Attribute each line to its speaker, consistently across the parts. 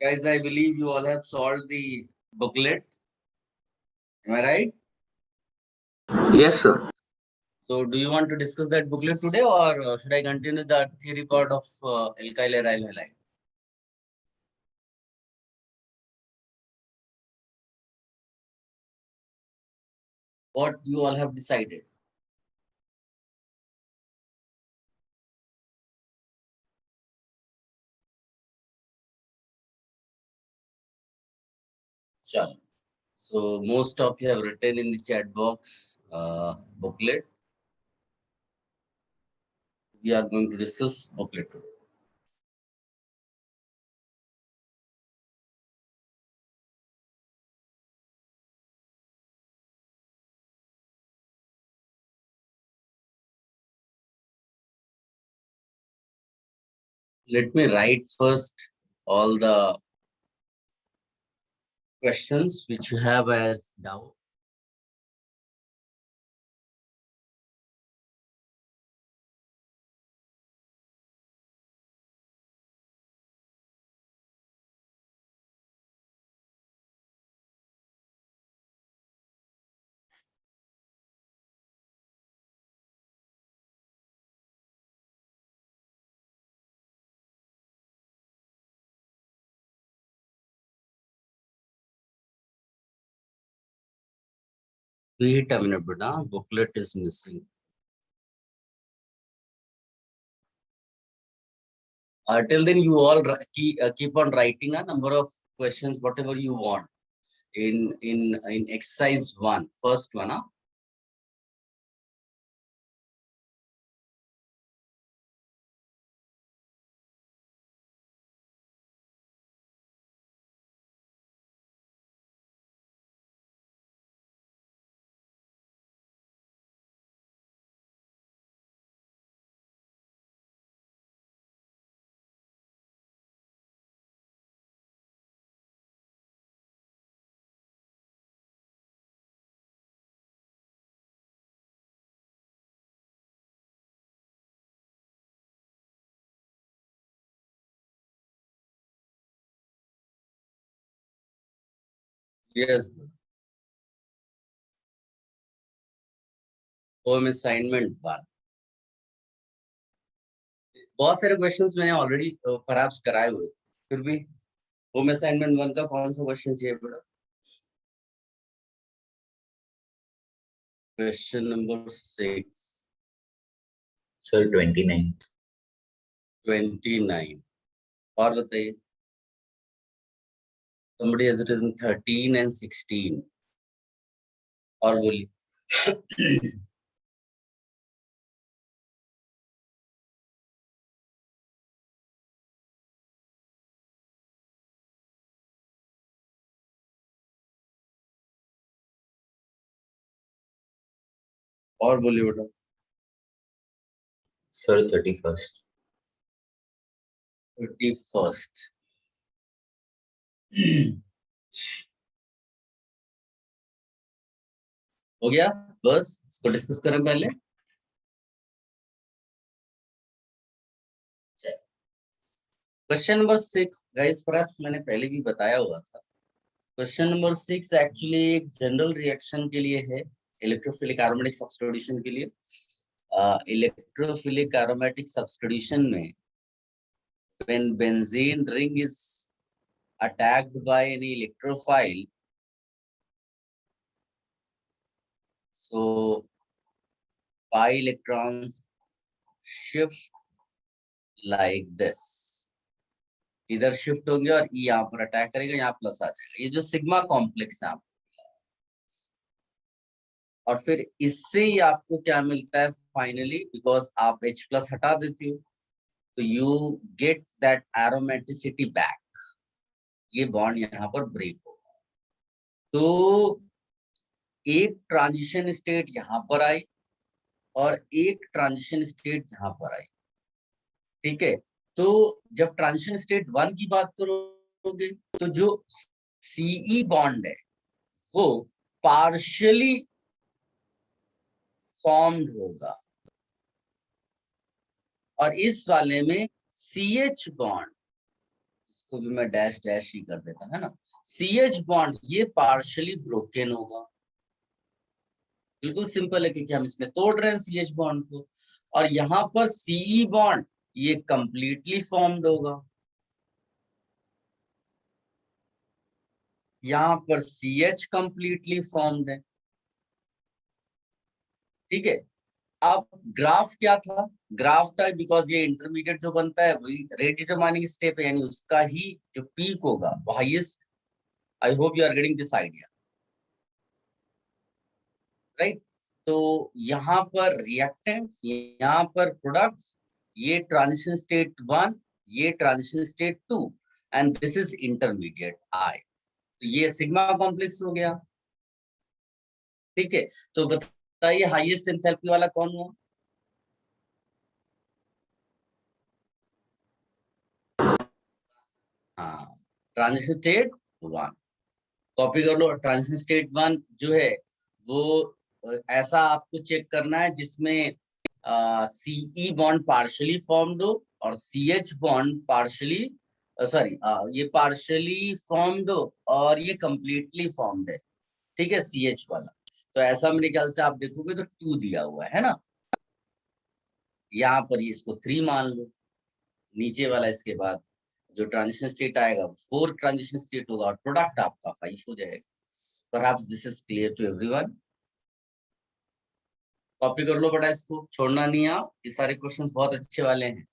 Speaker 1: Guys, I believe you all have solved the booklet. Am I right?
Speaker 2: Yes, sir.
Speaker 1: So, do you want to discuss that booklet today, or should I continue the theory part of alkyl aryl halide? What you all have decided? Chalo. So, most of you have written in the chat box booklet. We are going to discuss booklet today. Let me write first all the questions which you have as doubt. Wait a minute, but booklet is missing. Till then, you all keep on writing a number of questions, whatever you want in exercise one, first one. Yes. Home assignment one बहुत सारे questions मैंने already perhaps कराए हुए थे, फिर भी home assignment one का कौन सा क्वेश्चन चाहिए बेटा? Question number 6
Speaker 2: Sir, 29.
Speaker 1: 29 और बताइए. Somebody has written 13 and 16 और बोलिए. और बोलिए बेटा.
Speaker 2: Sir, 31st.
Speaker 1: 31st. हो गया. बस इसको डिस्कस करें पहले. क्वेश्चन नंबर 6 गाइस, परहैप्स मैंने पहले भी बताया हुआ था. क्वेश्चन नंबर 6 एक्चुअली एक जनरल रिएक्शन के लिए है, इलेक्ट्रोफिलिक एरोमेटिक सब्स्टिट्यूशन के लिए. इलेक्ट्रोफिलिक एरोमेटिक सब्स्टिट्यूशन में when benzene ring is attacked by any electrophile, so pi electrons shift like this. इधर शिफ्ट होंगे और ई यहाँ पर अटैक करेगा, यहाँ प्लस आ जाएगा. ये जो सिग्मा कॉम्प्लेक्स है और फिर इससे ही आपको क्या मिलता है फाइनली, बिकॉज आप H प्लस हटा देती हो तो you get that aromaticity back. ये बॉन्ड यहाँ पर ब्रेक होगा. तो एक ट्रांजिशन स्टेट यहाँ पर आई और एक ट्रांजिशन स्टेट यहाँ पर आई. ठीक है. तो जब ट्रांजिशन स्टेट 1 की बात करोगे तो जो सीई बॉन्ड है वो पार्शियली फॉर्म्ड होगा और इस वाले में CH बॉन्ड, इसको भी मैं डैश डैश ही कर देता, है ना। CH बॉन्ड ये पार्शियली ब्रोकन होगा, बिल्कुल सिंपल है, क्योंकि हम इसमें तोड़ रहे हैं CH बॉन्ड को। और यहाँ पर CE बॉन्ड ये कंप्लीटली फॉर्म्ड होगा, यहाँ पर CH कंप्लीटली फॉर्म्ड है, ठीक है। अब ग्राफ क्या था, ग्राफ था बिकॉज ये इंटरमीडिएट जो बनता है वही रेट डिटरमाइनिंग स्टेप है, यानी उसका ही जो पीक होगा वो highest. I hope you are getting this idea, right. तो यहाँ पर रिएक्टेंट्स, यहाँ पर प्रोडक्ट्स, ये ट्रांजिशन स्टेट 1, ये transition state 2, and this is intermediate I। तो ये सिग्मा कॉम्प्लेक्स हो गया, ठीक है। तो बताइए हाईएस्ट एंथैल्पी वाला कौन हुआ? हाँ, ट्रांजिशन स्टेट 1। कॉपी कर लो। ट्रांजिशन स्टेट 1 जो है वो ऐसा आपको चेक करना है जिसमें CE बॉन्ड पार्शियली फॉर्म्ड हो और CH बॉन्ड पार्शियली, सॉरी, ये पार्शियली फॉर्म्ड हो और ये कंप्लीटली फॉर्म्ड है, ठीक है, CH वाला। तो ऐसा मेरे ख्याल से आप देखोगे तो 2 दिया हुआ है ना। यहाँ पर ये इसको 3 मान लो, नीचे वाला इसके बाद जो ट्रांजिशन स्टेट आएगा 4 ट्रांजिशन स्टेट होगा और प्रोडक्ट आपका 5 हो जाएगा। Perhaps this is clear to everyone. Copy कर लो बेटा, इसको छोड़ना नहीं है आप, ये सारे क्वेश्चंस बहुत अच्छे वाले हैं।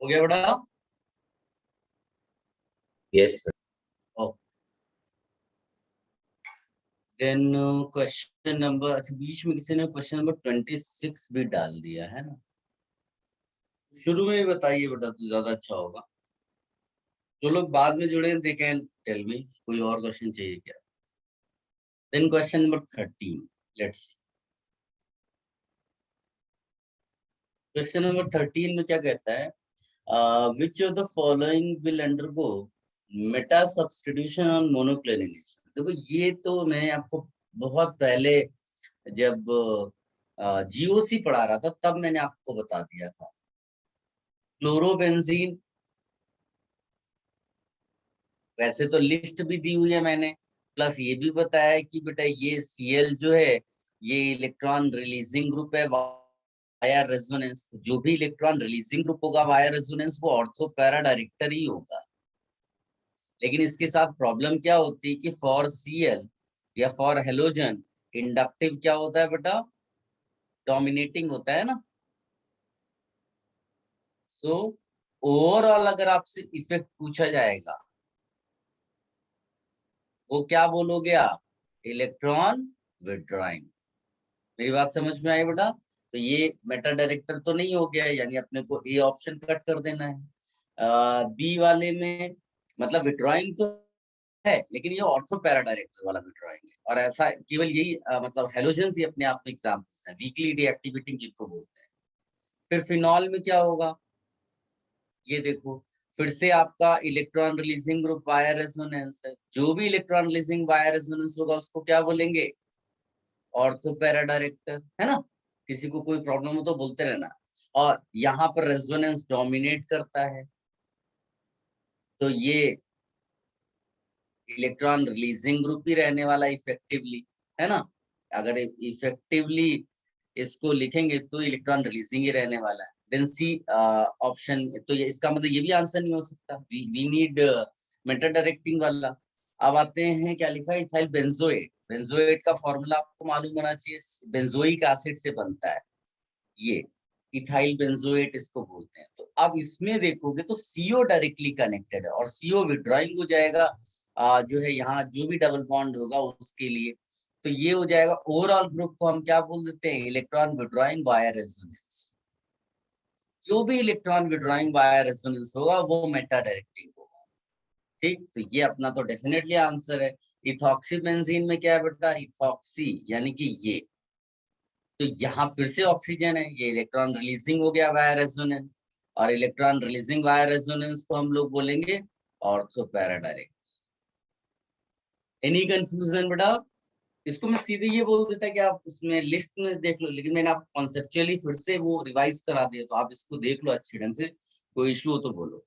Speaker 1: हो गया बेटा?
Speaker 2: Yes, sir.
Speaker 1: Then question number, अच्छा बीच में किसी ने क्वेश्चन नंबर 26 भी डाल दिया है ना, शुरू में ही बताइए बेटा तो ज्यादा अच्छा होगा। जो लोग बाद में जुड़े दे कैन टेल मी कोई और क्वेश्चन चाहिए क्या। Then question number 13, let's see. Question number 13 में क्या कहता है, which of the following will undergo meta substitution on monochlorination. देखो ये तो मैं आपको बहुत पहले जब जीओसी पढ़ा रहा था तब मैंने आपको बता दिया था। क्लोरोबेंजीन, वैसे तो लिस्ट भी दी हुई है मैंने, प्लस ये भी बताया है कि बेटा ये Cl जो है ये इलेक्ट्रॉन रिलीजिंग ग्रुप है वाया रेजोनेंस। जो भी इलेक्ट्रॉन रिलीजिंग ग्रुप होगा वाया रेजोनेंस वो ऑर्थो पैरा डायरेक्टर ही होगा। लेकिन इसके साथ प्रॉब्लम क्या होती है कि फॉर Cl या फॉर हेलोजन इंडक्टिव क्या होता है बेटा, डोमिनेटिंग होता है ना। सो ओवरऑल अगर आपसे इफेक्ट पूछा जाएगा वो क्या बोलोगे आप, इलेक्ट्रॉन विड्रॉइंग। मेरी बात समझ में आई बेटा? तो ये मेटा डायरेक्टर तो नहीं हो गया, यानी अपने को ए ऑप्शन कट कर देना है। बी वाले में मतलब विड्रॉइंग तो है लेकिन ये ऑर्थो पैरा डायरेक्टर वाला विड्रॉइंग है, और ऐसा केवल यही मतलब हेलोजेंस ही अपने आप में एग्जाम्पल्स हैं, वीकली डीएक्टिवेटिंग जिनको बोलते हैं। फिर फिनॉल में क्या होगा, ये देखो फिर से आपका electron releasing group via resonance है। जो भी इलेक्ट्रॉन रिलीजिंग वाया रेजोनेंस होगा उसको क्या बोलेंगे, ऑर्थो पैरा डायरेक्टर, है ना। किसी को कोई प्रॉब्लम हो तो बोलते रहना। और यहाँ पर रेजोनेंस डोमिनेट करता है तो ये इलेक्ट्रॉन रिलीजिंग ग्रुप ही रहने वाला इफेक्टिवली, है ना। अगर इफेक्टिवली इसको लिखेंगे तो इलेक्ट्रॉन रिलीजिंग ही रहने वाला है। देन सी ऑप्शन, तो ये इसका मतलब ये भी आंसर नहीं हो सकता, वी नीड मेटा डायरेक्टिंग वाला। अब आते हैं क्या लिखा है, इथाइल बेंजोएट। बेंजोएट का फॉर्मूला आपको मालूम होना चाहिए, बेंजोइक एसिड से बनता है ये, इथाइल बेंजोएट इसको बोलते हैं। तो अब इसमें देखोगे तो सीओ डायरेक्टली कनेक्टेड है और सीओ विड्रॉइंग हो जाएगा जो है यहाँ जो भी डबल बॉन्ड होगा उसके लिए। तो ये हो जाएगा ओवरऑल ग्रुप को हम क्या बोल देते हैं, इलेक्ट्रॉन विड्रॉइंग वाया रेजोनेंस। जो भी इलेक्ट्रॉन विड्रॉइंग वाया रेजोनेंस होगा वो मेटा डायरेक्टिंग होगा। ठीक, तो ये अपना तो डेफिनेटली आंसर है। इथॉक्सी बेंजीन में क्या है बेटा, इथॉक्सी यानी कि ये, तो यहाँ फिर से ऑक्सीजन है, ये इलेक्ट्रॉन रिलीजिंग हो गया वाया रेजोनेंस, और इलेक्ट्रॉन रिलीजिंग वाया रेजोनेंस को हम लोग बोलेंगे ortho para direct. Any confusion बेटा? इसको मैं सीधे ये बोल देता कि आप उसमें लिस्ट में देख लो, लेकिन मैंने आपको कॉन्सेप्चुअली फिर से वो रिवाइज करा दिया, तो आप इसको देख लो अच्छी ढंग से, कोई इशू हो तो बोलो।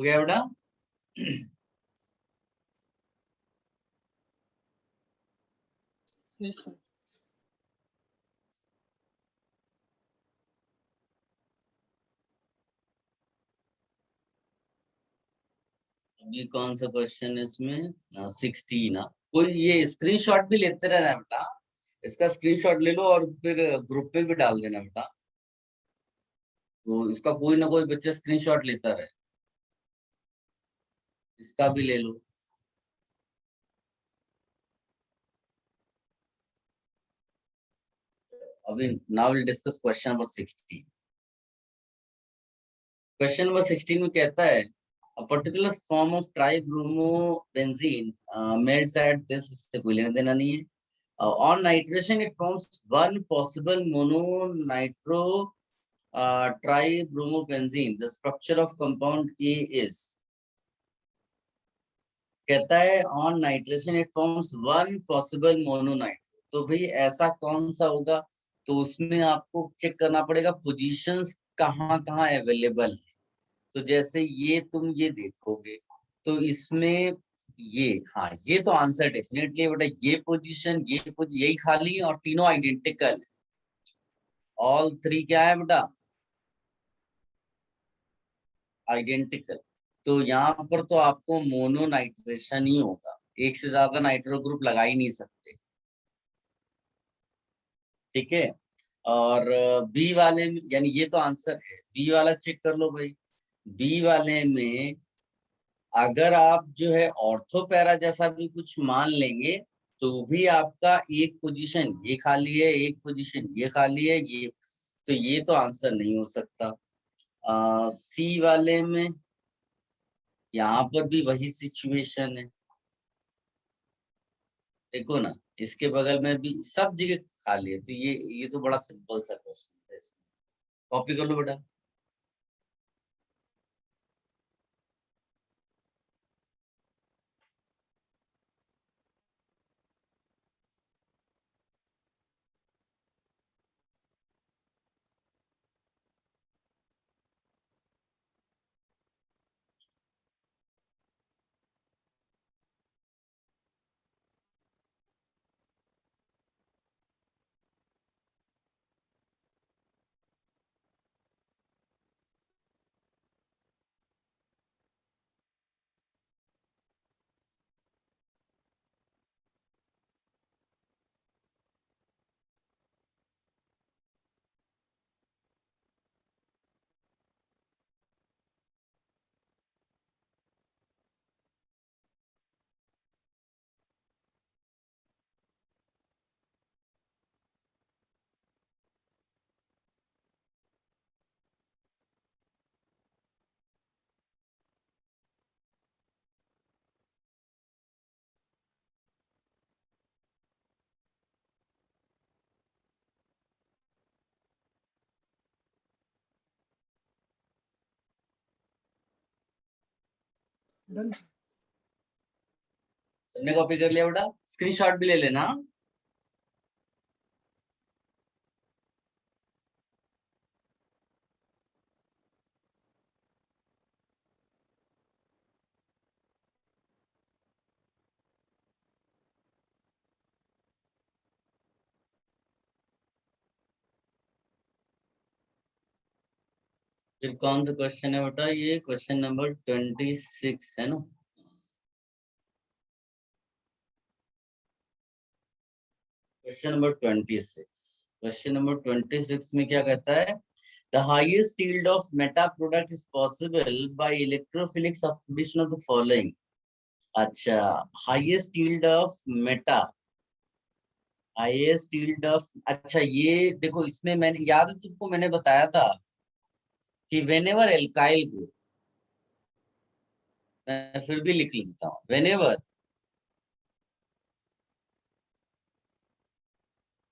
Speaker 1: हो गया बेटा?
Speaker 3: Yes, sir.
Speaker 1: अभी कौन सा क्वेश्चन है इसमें? 16 कोई ये स्क्रीनशॉट भी लेते रहना बेटा, इसका स्क्रीनशॉट ले लो और फिर ग्रुप में भी डाल देना बेटा, तो इसका कोई ना कोई बच्चा स्क्रीनशॉट लेता रहे, इसका भी ले लो। अभी now will discuss question number 16। Question number 16 में कहता है a particular form of tribromobenzene melts at this, इससे कोई लेना देना नहीं है। On nitration it forms one possible mononitro tribromobenzene. The structure of compound A is, कहता है on nitration it forms one possible mononitro। तो भाई ऐसा कौन सा होगा? तो उसमें आपको चेक करना पड़ेगा पोजीशंस कहाँ कहाँ अवेलेबल है। तो जैसे ये तुम ये देखोगे तो इसमें ये, हाँ ये तो आंसर डेफिनेटली बेटा, ये पोजीशन यही खाली है और तीनों आइडेंटिकल है। ऑल थ्री क्या है बेटा? आइडेंटिकल। तो यहाँ पर तो आपको मोनो नाइट्रेशन ही होगा, एक से ज्यादा नाइट्रो ग्रुप लगा ही नहीं सकते, ठीक है। और बी वाले में, यानी ये तो आंसर है, बी वाला चेक कर लो भाई। बी वाले में अगर आप जो है ऑर्थो पैरा जैसा भी कुछ मान लेंगे तो भी आपका एक पोजीशन ये खाली है, एक पोजीशन ये खाली है, ये तो ये तो आंसर नहीं हो सकता। सी वाले में यहाँ पर भी वही सिचुएशन है, देखो ना, इसके बगल में भी सब जगह खाली है, तो ये तो बड़ा सिंपल सा क्वेश्चन है, कॉपी कर लो बेटा।
Speaker 3: Done.
Speaker 1: सबने कॉपी कर लिया बेटा? स्क्रीनशॉट भी ले लेना। फिर कौन सा क्वेश्चन है बेटा? ये क्वेश्चन नंबर 26 है ना? Question number 26। क्वेश्चन नंबर 26 में क्या कहता है? The highest yield of meta product is possible by electrophilic substitution of the following. अच्छा, highest yield of meta, highest yield of, अच्छा ये देखो, इसमें मैंने याद है तुमको, मैंने बताया था कि व्हेनेवर एल्काइल ग्रुप, मैं फिर भी लिख लेता हूँ, whenever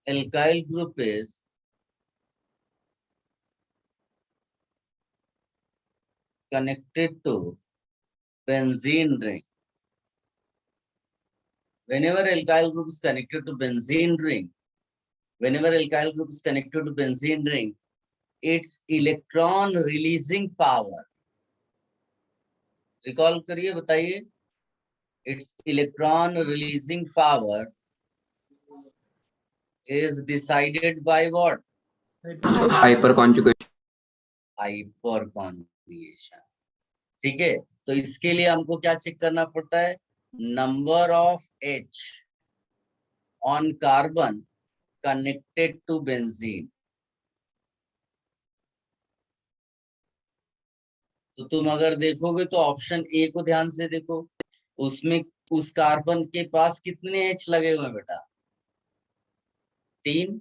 Speaker 1: alkyl group is connected to benzene ring, whenever alkyl group is connected to benzene ring, whenever alkyl group is connected to benzene ring, its electron releasing power, recall करिए, बताइए। It's electron releasing power is decided by what?
Speaker 4: Hyper conjugation.
Speaker 1: Hyper conjugation. ठीक है, तो इसके लिए हमको क्या check करना पड़ता है? Number of H on carbon connected to benzene. तो तुम अगर देखोगे तो ऑप्शन ए को ध्यान से देखो, उसमें उस कार्बन के पास कितने H लगे हुए हैं बेटा? 3।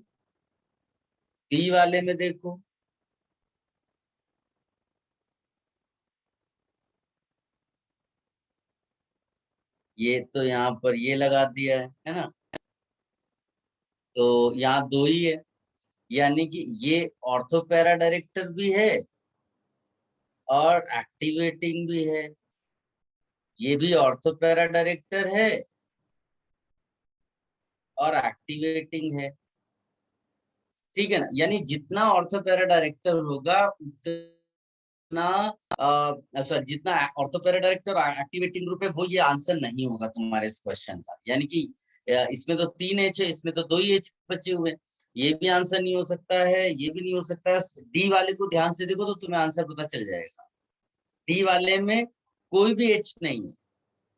Speaker 1: बी वाले में देखो, ये तो यहाँ पर ये लगा दिया है ना, तो यहाँ 2 ही है, यानी कि ये ऑर्थोपैरा डायरेक्टर भी है और एक्टिवेटिंग भी है। ये भी ऑर्थोपैरा डायरेक्टर है और एक्टिवेटिंग है। ठीक है ना, यानी जितना ऑर्थोपैरा डायरेक्टर होगा उतना सॉरी, जितना ऑर्थोपैरा डायरेक्टर और एक्टिवेटिंग ग्रुप है, वो ये आंसर नहीं होगा तुम्हारे इस क्वेश्चन का। यानी कि इसमें तो 3 H है, इसमें तो 2 ही H बचे हुए हैं। ये भी आंसर नहीं हो सकता है, ये भी नहीं हो सकता है। डी वाले को ध्यान से देखो तो तुम्हें आंसर पता चल जाएगा। डी वाले में कोई भी H नहीं है,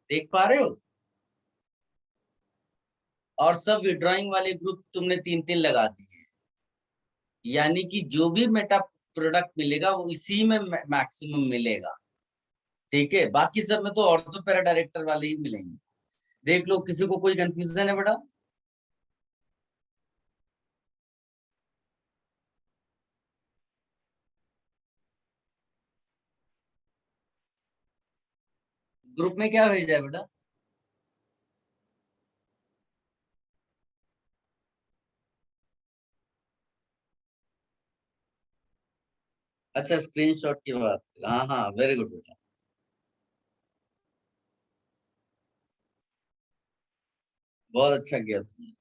Speaker 1: देख पा रहे हो? और सब विड्रॉइंग वाले ग्रुप तुमने 3-3 लगा दिए, यानी कि जो भी मेटा प्रोडक्ट मिलेगा वो इसी में मैक्सिमम मिलेगा। ठीक है, बाकी सब में तो ऑर्थोपैरा डायरेक्टर वाले ही मिलेंगे। देख लो, किसी को कोई कंफ्यूजन है बेटा? ग्रुप में क्या भेजा है बेटा? अच्छा, स्क्रीनशॉट की बात, हाँ हाँ, वेरी गुड बेटा, बहुत अच्छा किया तुमने।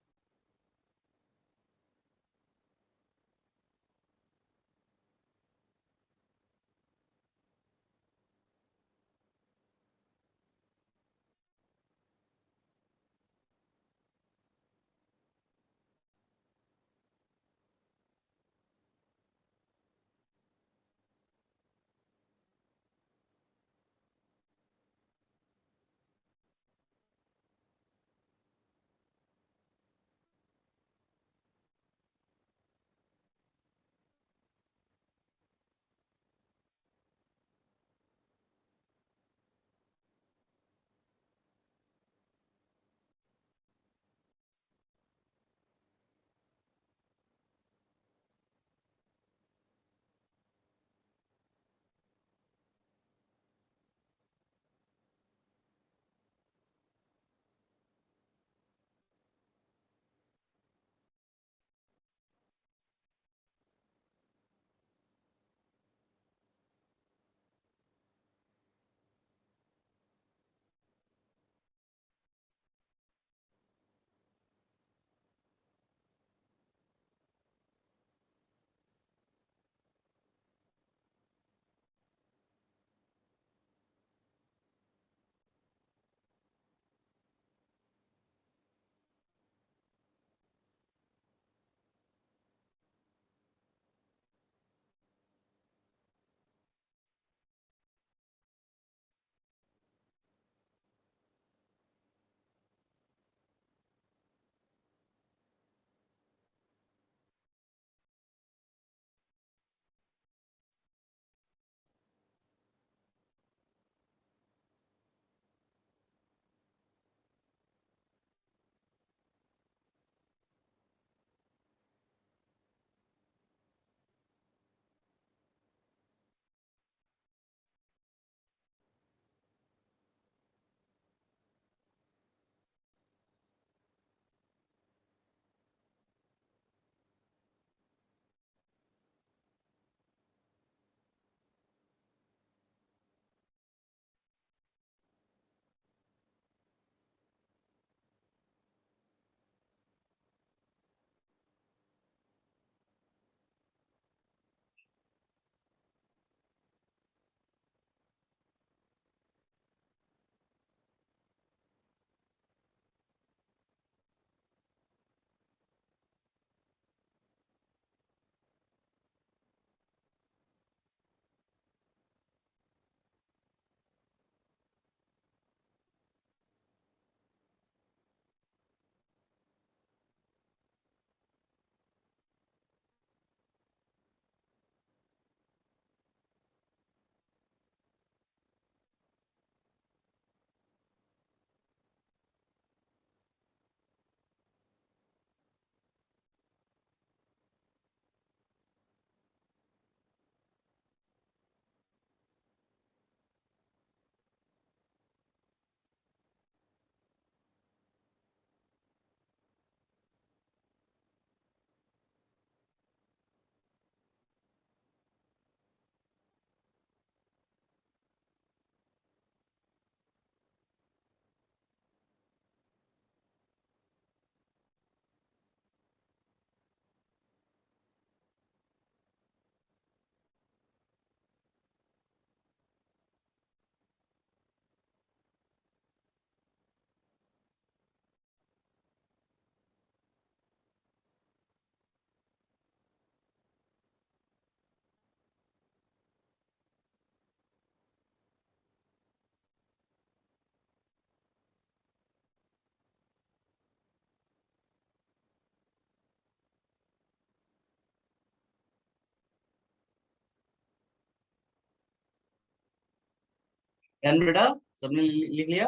Speaker 1: एन बेटा सबने लिख लिया?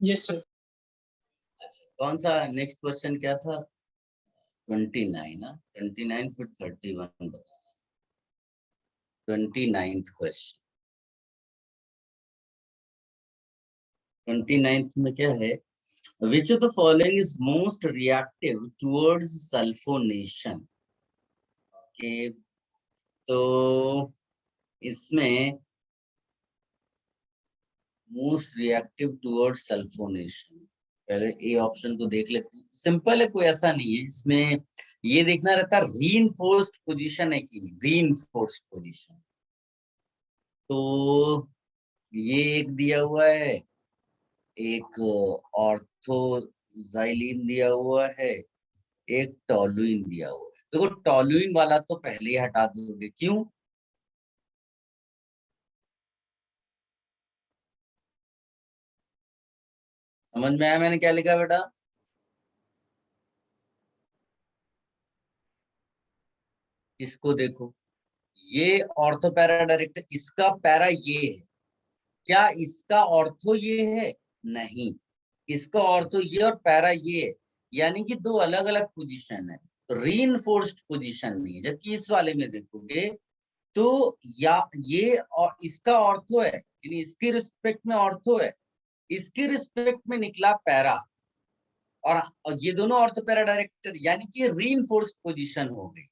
Speaker 3: Yes, sir.
Speaker 1: अच्छा, कौन सा नेक्स्ट क्वेश्चन क्या था? 29 ना? 29 फिर 31 बताना। 29th question. 29th में क्या है? Which of the following is most reactive towards sulphonation? Okay, तो इसमें मोस्ट रिएक्टिव टुवर्ड्स सल्फोनेशन, पहले ए ऑप्शन को देख लेते हैं। सिंपल है, कोई ऐसा नहीं है इसमें। ये देखना रहता है रीइंफोर्स्ड पोजीशन है कि नहीं, रीइंफोर्स्ड पोजीशन। तो ये एक दिया हुआ है, एक ऑर्थोजाइलिन दिया हुआ है, एक टॉलुइन दिया हुआ है। देखो टॉलुइन वाला तो पहले ही हटा दोगे, क्यों? समझ में आया मैंने क्या लिखा बेटा? इसको देखो, ये ऑर्थो पैरा डायरेक्ट, इसका पैरा ये है, क्या इसका ऑर्थो ये है? नहीं, इसका ऑर्थो ये और पैरा ये है, यानी कि दो अलग अलग पोजीशन है, रीइंफोर्स्ड पोजीशन नहीं है। जबकि इस वाले में देखोगे तो या ये और इसका ऑर्थो है, यानी इसके रिस्पेक्ट में ऑर्थो है, इसके रिस्पेक्ट में निकला पैरा, और ये दोनों ऑर्थो पैरा डायरेक्टर, यानी कि रीइंफोर्स्ड पोजीशन हो गई।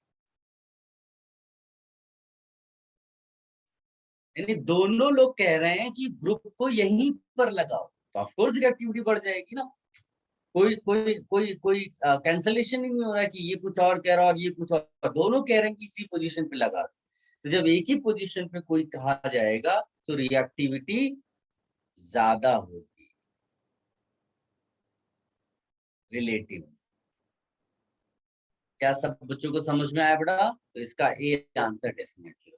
Speaker 1: यानी दोनों लोग कह रहे हैं कि ग्रुप को यहीं पर लगाओ, तो ऑफ कोर्स रिएक्टिविटी बढ़ जाएगी ना। कोई कोई कोई कोई कैंसलेशन ही नहीं हो रहा है कि ये कुछ और कह रहा है और ये कुछ और, दोनों कह रहे हैं कि इसी पोजीशन पे लगा। तो जब एक ही पोजीशन पे कोई कहा जाएगा तो रिएक्टिविटी ज्यादा होगी रिलेटिव। क्या सब बच्चों को समझ में आया बेटा? तो इसका A answer definitely.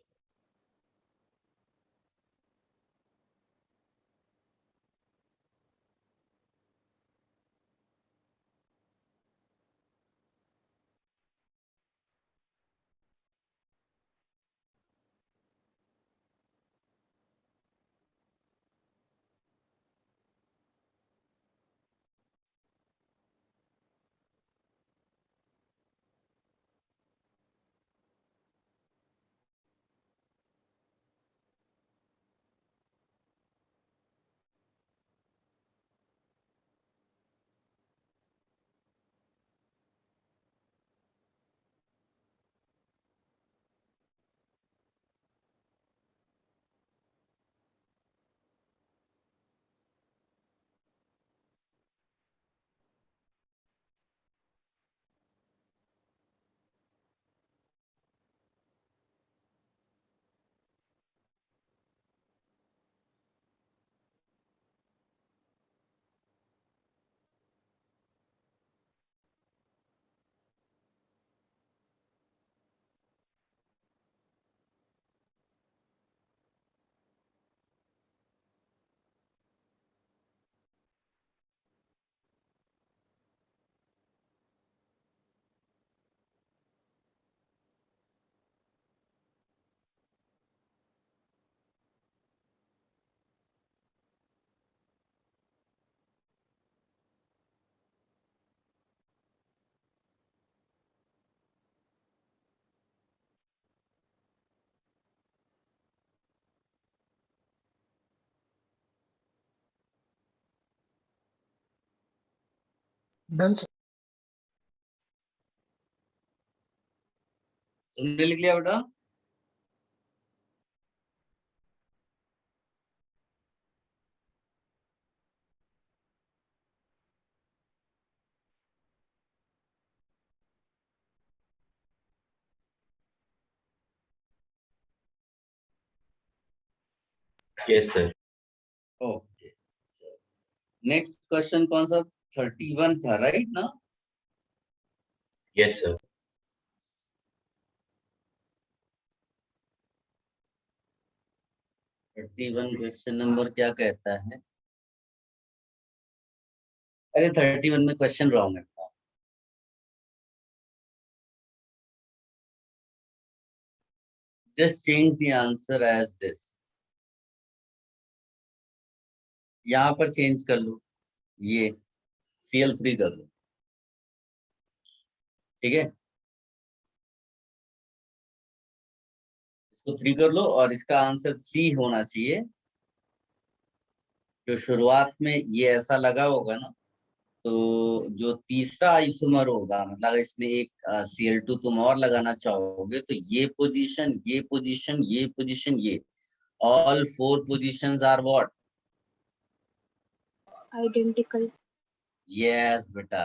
Speaker 3: Done, sir.
Speaker 1: तुमने लिख लिया बेटा?
Speaker 2: Yes, sir.
Speaker 1: Okay, next question कौन सा? 31 था राइट ना?
Speaker 2: Yes, sir.
Speaker 1: 31 क्वेश्चन नंबर क्या कहता है? अरे 31 में क्वेश्चन रॉन्ग है। just change the answer as this. यहाँ पर चेंज कर लो, ये Cl3 कर लो, ठीक है, इसको 3 कर लो और इसका आंसर C होना चाहिए। जो शुरुआत में ये ऐसा लगा होगा ना, तो जो तीसरा आइसोमर होगा, मतलब अगर इसमें एक Cl2 तुम और लगाना चाहोगे तो ये पोजीशन, ये पोजीशन, ये पोजीशन, ये all 4 positions are what?
Speaker 5: Identical.
Speaker 1: Yes बेटा,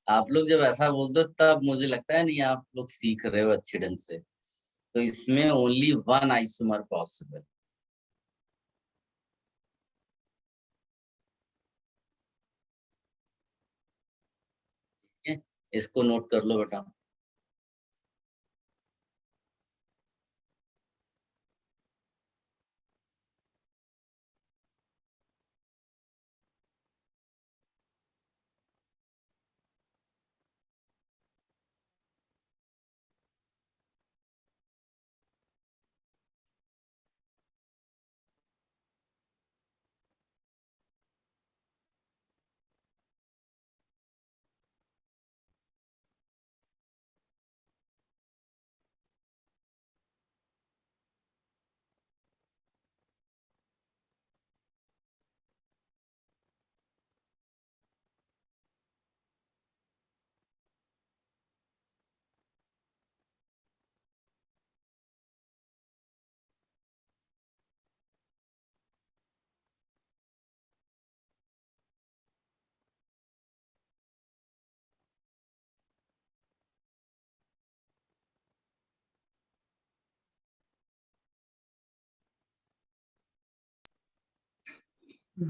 Speaker 1: आप लोग जब ऐसा बोलते हो तब मुझे लगता है नहीं आप लोग सीख रहे हो अच्छे ढंग से। तो इसमें ओनली 1 आइसोमर पॉसिबल। ठीक है, इसको नोट कर लो बेटा।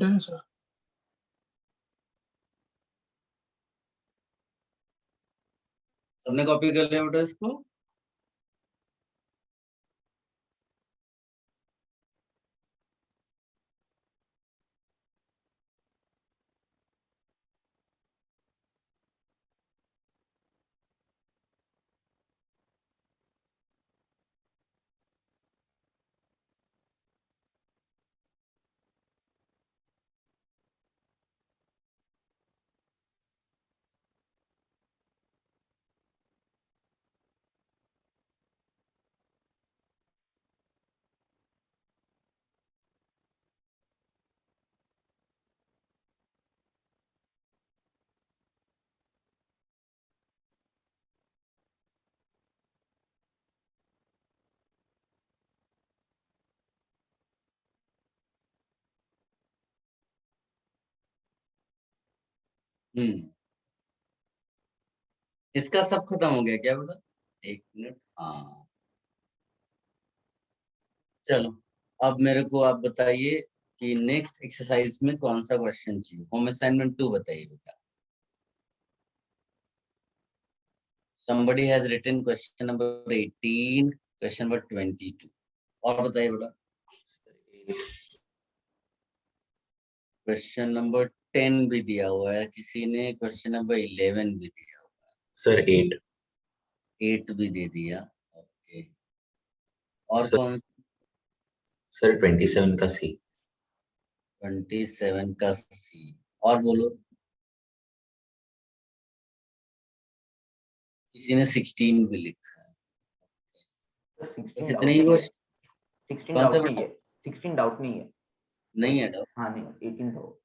Speaker 3: Done, sir.
Speaker 1: सबने कॉपी कर लिया बेटा इसको? इसका सब खत्म हो गया क्या बेटा? एक मिनट, हाँ चलो। अब मेरे को आप बताइए कि नेक्स्ट एक्सरसाइज में कौन सा क्वेश्चन चाहिए। होम असाइनमेंट 2 बताइए बेटा। somebody has written question number 18, question number 22 और बताइए बेटा। क्वेश्चन नंबर 10 भी दिया हुआ है किसी ने, क्वेश्चन नंबर 11 भी दिया हुआ है,
Speaker 2: सर 8
Speaker 1: 8 भी दे दिया। ओके, और
Speaker 2: सर,
Speaker 1: कौन?
Speaker 2: सर 27 का सी।
Speaker 1: 27 का सी, और बोलो। किसी ने 16 भी लिखा है, बस इतने ही क्वेश्चन।
Speaker 6: 16
Speaker 1: कौन सा
Speaker 6: डाउट नहीं
Speaker 1: बेटा?
Speaker 6: है, 16 डाउट नहीं है।
Speaker 1: नहीं है डाउट?
Speaker 6: हाँ नहीं, 18 तो।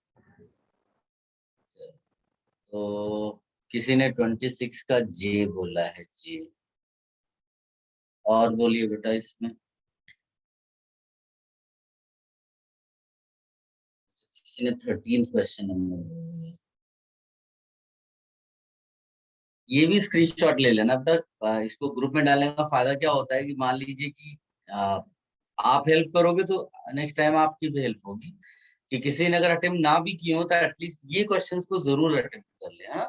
Speaker 1: तो किसी ने 26 का जे बोला है, जे। और बोलिए बेटा इसमें। किसी ने 13 क्वेश्चन नंबर, ये भी स्क्रीनशॉट ले लेना बेटा। इसको ग्रुप में डालने का फायदा क्या होता है कि मान लीजिए कि आप हेल्प करोगे तो नेक्स्ट टाइम आपकी भी हेल्प होगी। कि किसी ने अगर अटेम्प्ट ना भी किए हो तो एटलीस्ट ये क्वेश्चंस को जरूर अटेम्प्ट कर ले। हाँ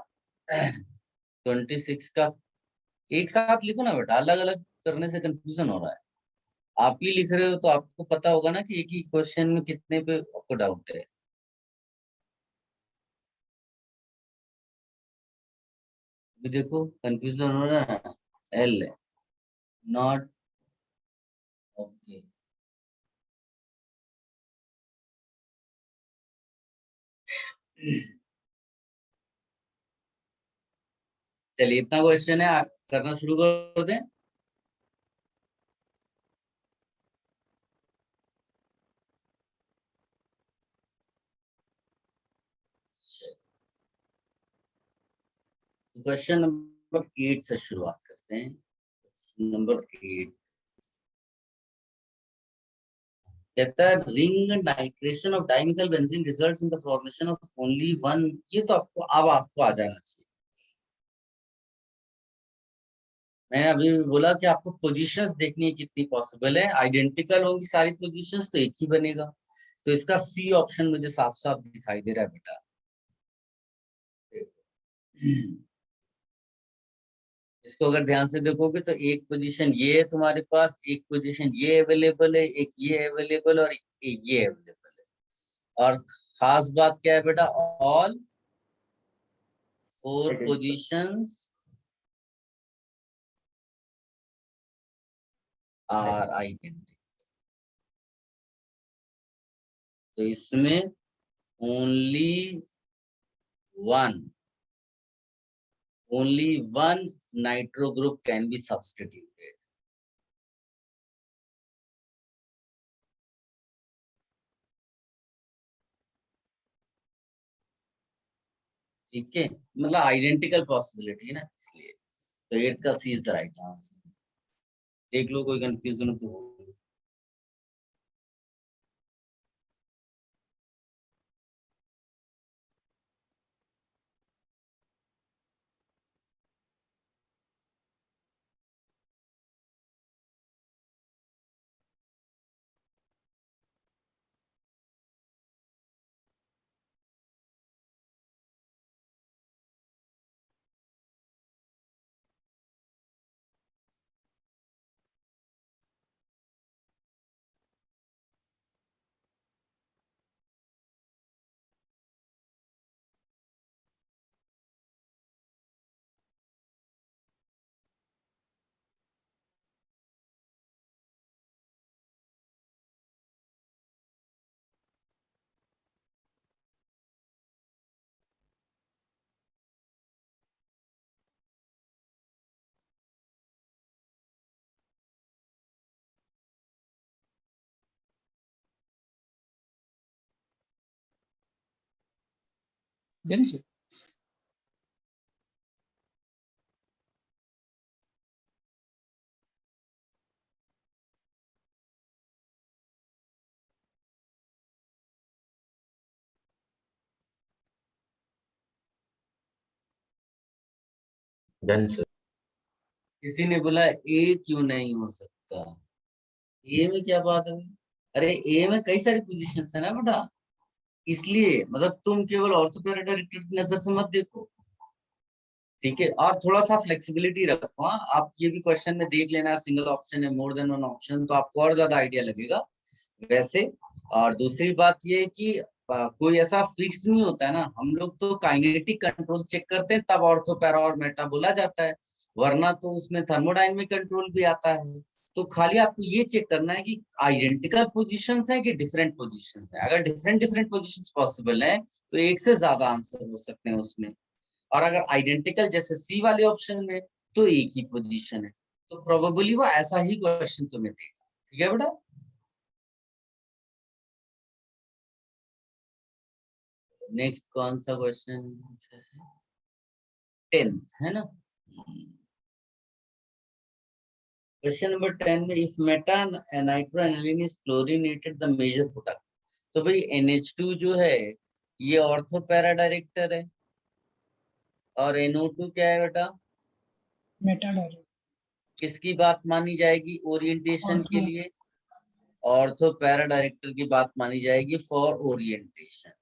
Speaker 1: 26 का एक साथ लिखो ना बेटा, अलग अलग करने से कंफ्यूजन हो रहा है। आप ही लिख रहे हो तो आपको पता होगा ना कि एक ही क्वेश्चन में कितने पे आपको डाउट है। अभी देखो कंफ्यूजन हो रहा है, एल नॉट ओके चलिए इतना क्वेश्चन है, करना शुरू कर दें। क्वेश्चन नंबर 8 से शुरुआत करते हैं। नंबर 8 कहता है ring nitration of dimethyl benzene results in the formation of only one. ये तो आपको आ जाना चाहिए। मैंने अभी भी बोला कि आपको पोजीशंस देखनी है कितनी पॉसिबल है। आइडेंटिकल होंगी सारी पोजीशंस तो एक ही बनेगा। तो इसका सी ऑप्शन मुझे साफ साफ दिखाई दे रहा है बेटा। इसको अगर ध्यान से देखोगे तो एक पोजीशन ये है तुम्हारे पास, एक पोजीशन ये अवेलेबल है, एक ये अवेलेबल और एक ये अवेलेबल है। और खास बात क्या है बेटा, ऑल 4 पोजीशंस आर आइडेंटिकल। तो इसमें only one nitro group can be substituted. ठीक है, मतलब आइडेंटिकल पॉसिबिलिटी है ना, इसलिए। तो 8 का सी इज द राइट आंसर। देख लो कोई कंफ्यूजन तो हो।
Speaker 3: Done, sir.
Speaker 2: Done sir.
Speaker 1: किसी ने बोला ए क्यों नहीं हो सकता? ए में क्या बात है? अरे ए में कई सारी पोजीशंस है ना बेटा, इसलिए मतलब तुम केवल ऑर्थोपेरा डायरेक्टर की नजर से मत देखो। ठीक है, और थोड़ा सा फ्लेक्सिबिलिटी रखो। हाँ, आप ये भी क्वेश्चन में देख लेना, सिंगल ऑप्शन है मोर देन वन ऑप्शन, तो आपको और ज्यादा आइडिया लगेगा वैसे। और दूसरी बात ये है कि कोई ऐसा फिक्स्ड नहीं होता है ना। हम लोग तो काइनेटिक कंट्रोल चेक करते हैं तब ऑर्थो पैरा और मेटा बोला जाता है, वरना तो उसमें थर्मोडायनेमिक कंट्रोल भी आता है। तो खाली आपको ये चेक करना है कि आइडेंटिकल पोजीशंस है कि डिफरेंट पोजीशंस है। अगर डिफरेंट डिफरेंट पोजीशंस पॉसिबल है तो एक से ज्यादा आंसर हो सकते हैं उसमें। और अगर आइडेंटिकल जैसे सी वाले ऑप्शन में तो एक ही पोजीशन है। तो प्रोबेबली वो ऐसा ही क्वेश्चन तुम्हें देगा। ठीक है बेटा। नेक्स्ट कौन सा क्वेश्चन है? 10th है ना। क्वेश्चन नंबर 10 में if meta nitroaniline is chlorinated the major product. तो भाई NH2 जो है ये ऑर्थो पैरा डायरेक्टर है, और NO2 क्या है बेटा?
Speaker 3: Meta direct.
Speaker 1: किसकी बात मानी जाएगी ओरिएंटेशन के
Speaker 3: Ortho.
Speaker 1: लिए? ऑर्थो पैरा डायरेक्टर की बात मानी जाएगी फॉर ओरिएंटेशन।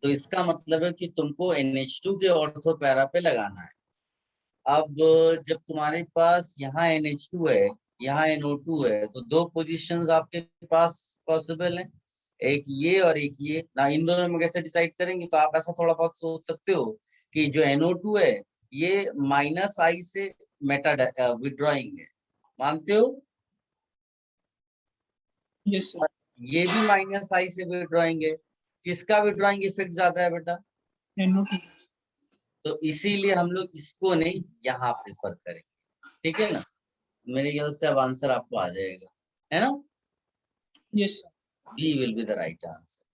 Speaker 1: तो इसका मतलब है कि तुमको NH2 के ऑर्थो पैरा पे लगाना है। अब जब तुम्हारे पास यहाँ NH2 है, यहाँ NO2 है, तो दो पोजीशंस आपके पास पॉसिबल है, एक ये और एक ये ना। इन दोनों में कैसे डिसाइड करेंगे? तो आप ऐसा थोड़ा बहुत सोच सकते हो कि जो NO2 है ये -I से मेटा विड्रॉइंग है, मानते हो?
Speaker 3: Yes, sir.
Speaker 1: ये भी -i से विड्रॉइंग है, किसका विड्रॉइंग इफेक्ट ज्यादा है बेटा?
Speaker 3: NO2.
Speaker 1: तो इसीलिए हम लोग इसको नहीं यहाँ प्रेफर करेंगे, ठीक है ना? मेरे ख्याल से अब आंसर आपको आ जाएगा, है ना?
Speaker 3: Yes, sir.
Speaker 1: B will be the right answer.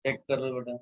Speaker 1: Check कर लो बेटा।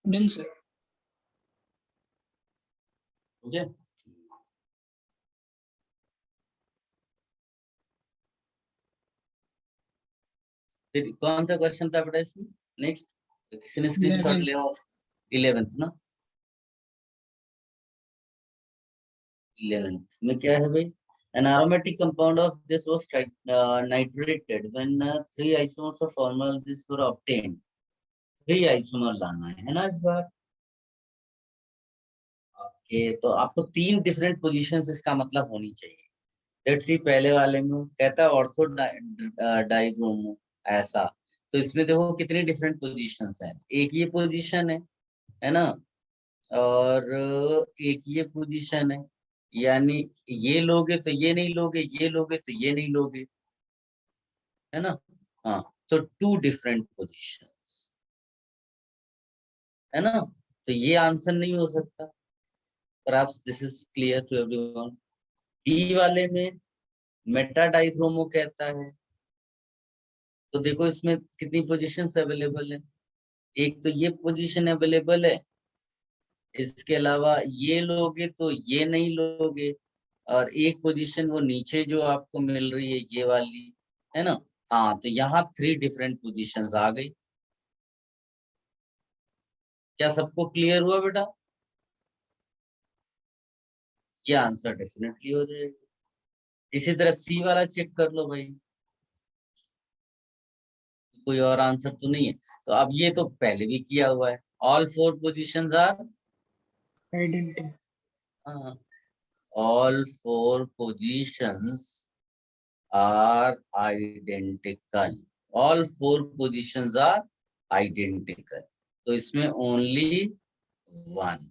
Speaker 3: Done, sir.
Speaker 1: ठीक है, फिर कौन सा क्वेश्चन था बेटा इसमें? नेक्स्ट किसी ने स्क्रीनशॉट
Speaker 3: 11th.
Speaker 1: लिया हो? 11th ना? 11th में क्या है भाई? An aromatic compound of this was nitrated when three isomers of formula this were obtained. 3 isomer लाना है ना इस बार? ओके, तो आपको 3 डिफरेंट पोजीशंस इसका मतलब होनी चाहिए। लेट्स सी, पहले वाले में कहता है ऑर्थो डाइब्रोमो ऐसा, तो इसमें देखो कितनी डिफरेंट पोजीशंस हैं। एक ये पोजीशन है ना? और एक ये पोजीशन है, यानी ये लोगे तो ये नहीं लोगे, ये लोगे तो ये नहीं लोगे, है ना? हाँ, तो 2 डिफरेंट पोजीशन, है ना? तो ये आंसर नहीं हो सकता। Perhaps this is clear to everyone. B वाले में मेटा डाइब्रोमो कहता है, तो देखो इसमें कितनी पोजीशंस अवेलेबल है। एक तो ये पोजीशन अवेलेबल है, इसके अलावा ये लोगे तो ये नहीं लोगे, और एक पोजीशन वो नीचे जो आपको मिल रही है ये वाली, है ना? हाँ, तो यहाँ 3 डिफरेंट पोजीशंस आ गई। क्या सबको क्लियर हुआ बेटा? ये आंसर डेफिनेटली हो जाएगा। इसी तरह सी वाला चेक कर लो भाई, कोई और आंसर तो नहीं है। तो अब ये तो पहले भी किया हुआ है, all 4 positions are,
Speaker 3: Identity.
Speaker 1: all 4 positions are identical, all 4 positions are identical, तो इसमें ओनली 1,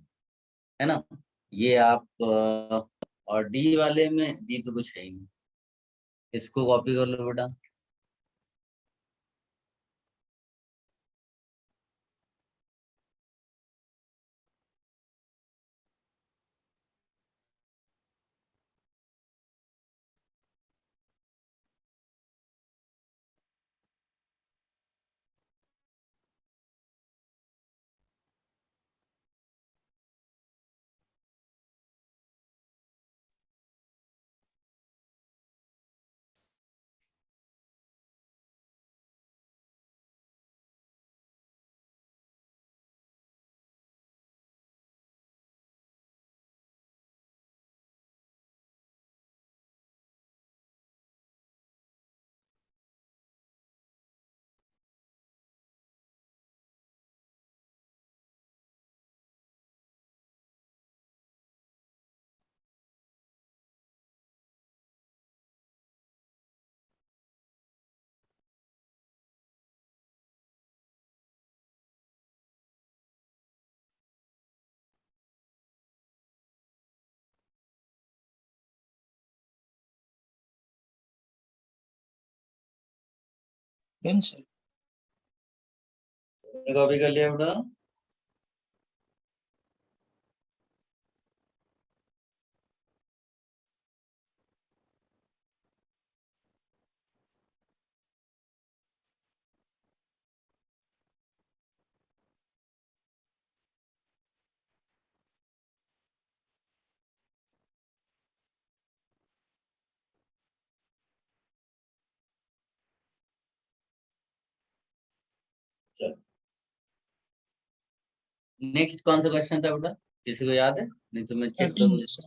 Speaker 1: है ना? ये आप और डी वाले में, डी तो कुछ है ही नहीं, इसको कॉपी कर लो बेटा।
Speaker 3: Done, sir.
Speaker 1: कॉपी कर लिया बेटा? चलो, नेक्स्ट कौन सा क्वेश्चन था बेटा? किसी को याद है? नहीं तो मैं चेक
Speaker 3: 13
Speaker 1: करूँ।
Speaker 3: sir.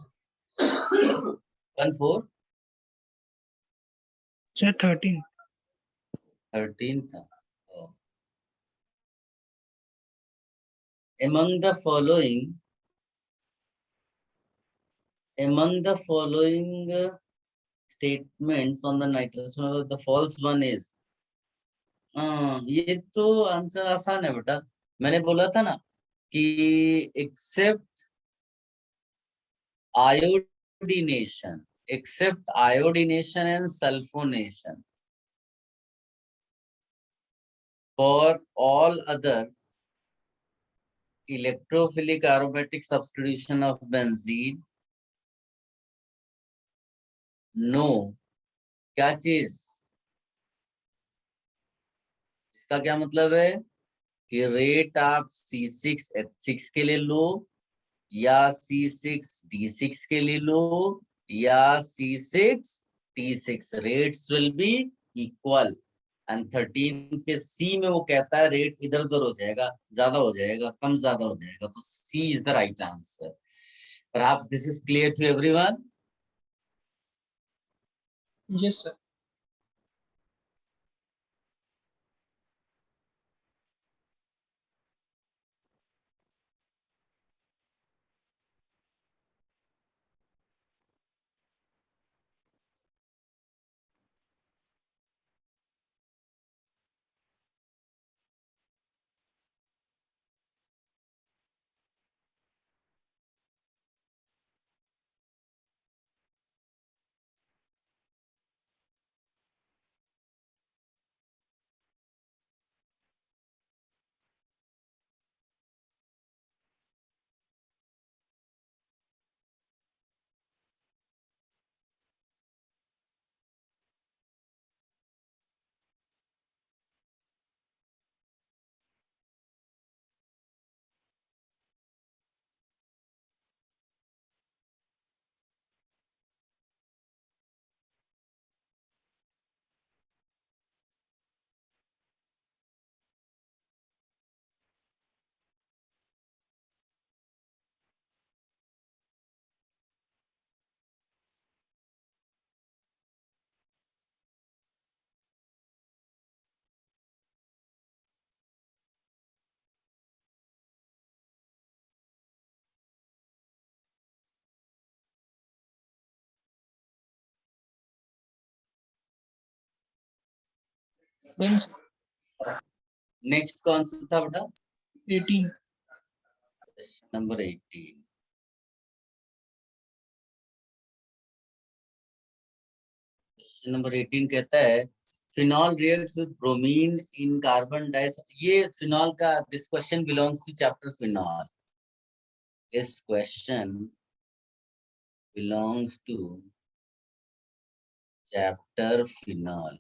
Speaker 1: 14
Speaker 3: Sir, 13.
Speaker 1: 13 था। Oh. Among the following statements on the nitrogen, the false one is, ये तो आंसर आसान है बेटा। मैंने बोला था ना कि except iodination and sulphonation for all other electrophilic aromatic substitution of benzene, no क्या चीज, इसका क्या मतलब है कि रेट आप C6H6 के लिए लो या C6D6 के लिए लो या C6T6, rates will be equal. And 13 के सी में वो कहता है रेट इधर उधर हो जाएगा, ज्यादा हो जाएगा, कम ज्यादा हो जाएगा, तो C is the right answer. Perhaps this is clear to everyone?
Speaker 3: Yes, sir. Then
Speaker 1: next कौन सा था बेटा?
Speaker 3: 18.
Speaker 1: नंबर 18। नंबर 18 कहता है phenol reacts with bromine in carbon dioxide. ये फिनॉल का, this question belongs to chapter phenol. This question belongs to chapter phenol.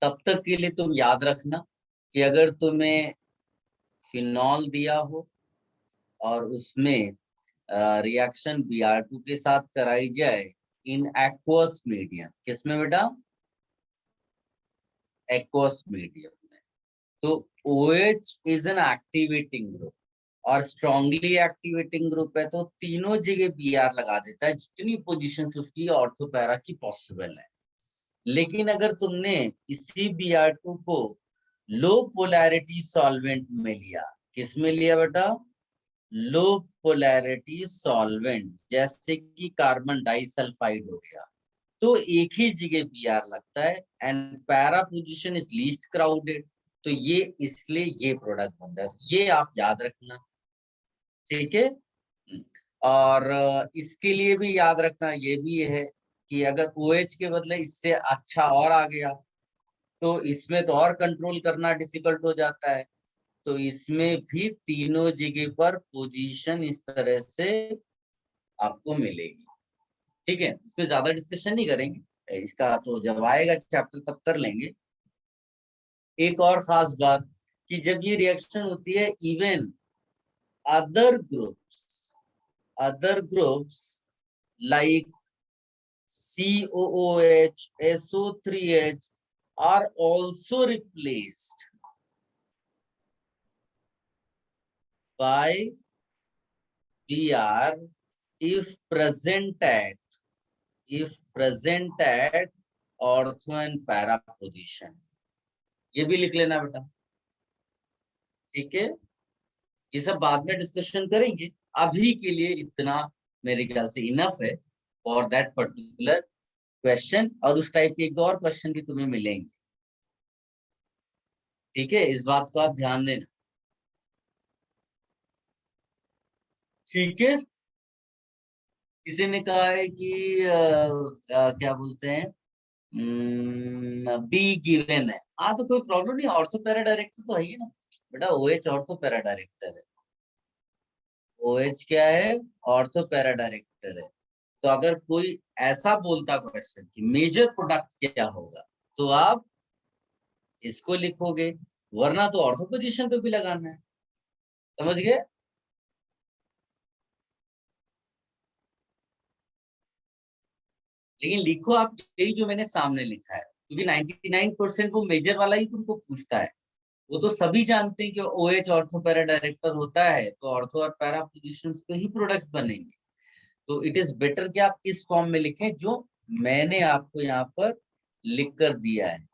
Speaker 1: तब तक के लिए तुम याद रखना कि अगर तुम्हें फिनॉल दिया हो और उसमें रिएक्शन Br2 के साथ कराई जाए इन एक्वस मीडियम, किसमें बेटा? एक्वस मीडियम में, तो OH is an activating group और स्ट्रांगली एक्टिवेटिंग ग्रुप है, तो तीनों जगह Br लगा देता है जितनी पोजीशन उसकी ऑर्थो पैरा की पॉसिबल है। लेकिन अगर तुमने इसी Br2 को लो पोलैरिटी सॉल्वेंट में लिया, किस में लिया बेटा? लो पोलैरिटी सॉल्वेंट, जैसे कि कार्बन डाइसल्फाइड हो गया, तो एक ही जगह Br लगता है and para position is least crowded, तो ये इसलिए ये प्रोडक्ट बनता है। ये आप याद रखना, ठीक है? और इसके लिए भी याद रखना ये भी है कि अगर OH के बदले इससे अच्छा और आ गया तो इसमें तो और कंट्रोल करना डिफिकल्ट हो जाता है। तो इसमें भी तीनों जगह पर पोजीशन इस तरह से आपको मिलेगी। ठीक है, इसमें ज्यादा डिस्कशन नहीं करेंगे, इसका तो जब आएगा चैप्टर तब कर लेंगे। एक और खास बात कि जब ये रिएक्शन होती है, even other groups like COOH, SO3H are also replaced by Br if present at ortho and para position। ये भी लिख लेना बेटा, ठीक है। ये सब बाद में डिस्कशन करेंगे, अभी के लिए इतना मेरे ख्याल से इनफ है फॉर दैट पर्टिकुलर क्वेश्चन। और उस टाइप के एक दो और क्वेश्चन भी तुम्हें मिलेंगे, ठीक है, इस बात को आप ध्यान देना, ठीक है। किसी ने कहा है कि क्या बोलते हैं बी गिवन है। हाँ तो कोई प्रॉब्लम नहीं, ऑर्थो पैरा डायरेक्टर तो है ही ना बेटा, OH ऑर्थो पैरा डायरेक्टर है। OH क्या है? ऑर्थो पैरा डायरेक्टर है। तो अगर कोई ऐसा बोलता क्वेश्चन कि मेजर प्रोडक्ट क्या होगा, तो आप इसको लिखोगे, वरना तो ऑर्थो पोजीशन पे भी लगाना है। समझ गए? लेकिन लिखो आप यही जो मैंने सामने लिखा है, क्योंकि 99% वो मेजर वाला ही तुमको पूछता है। वो तो सभी जानते हैं कि OH ऑर्थो पैरा डायरेक्टर होता है, तो ऑर्थो और पैरा पोजीशंस पे ही प्रोडक्ट्स बनेंगे। तो इट इज बेटर कि आप इस फॉर्म में लिखें जो मैंने आपको यहाँ पर लिख कर दिया है।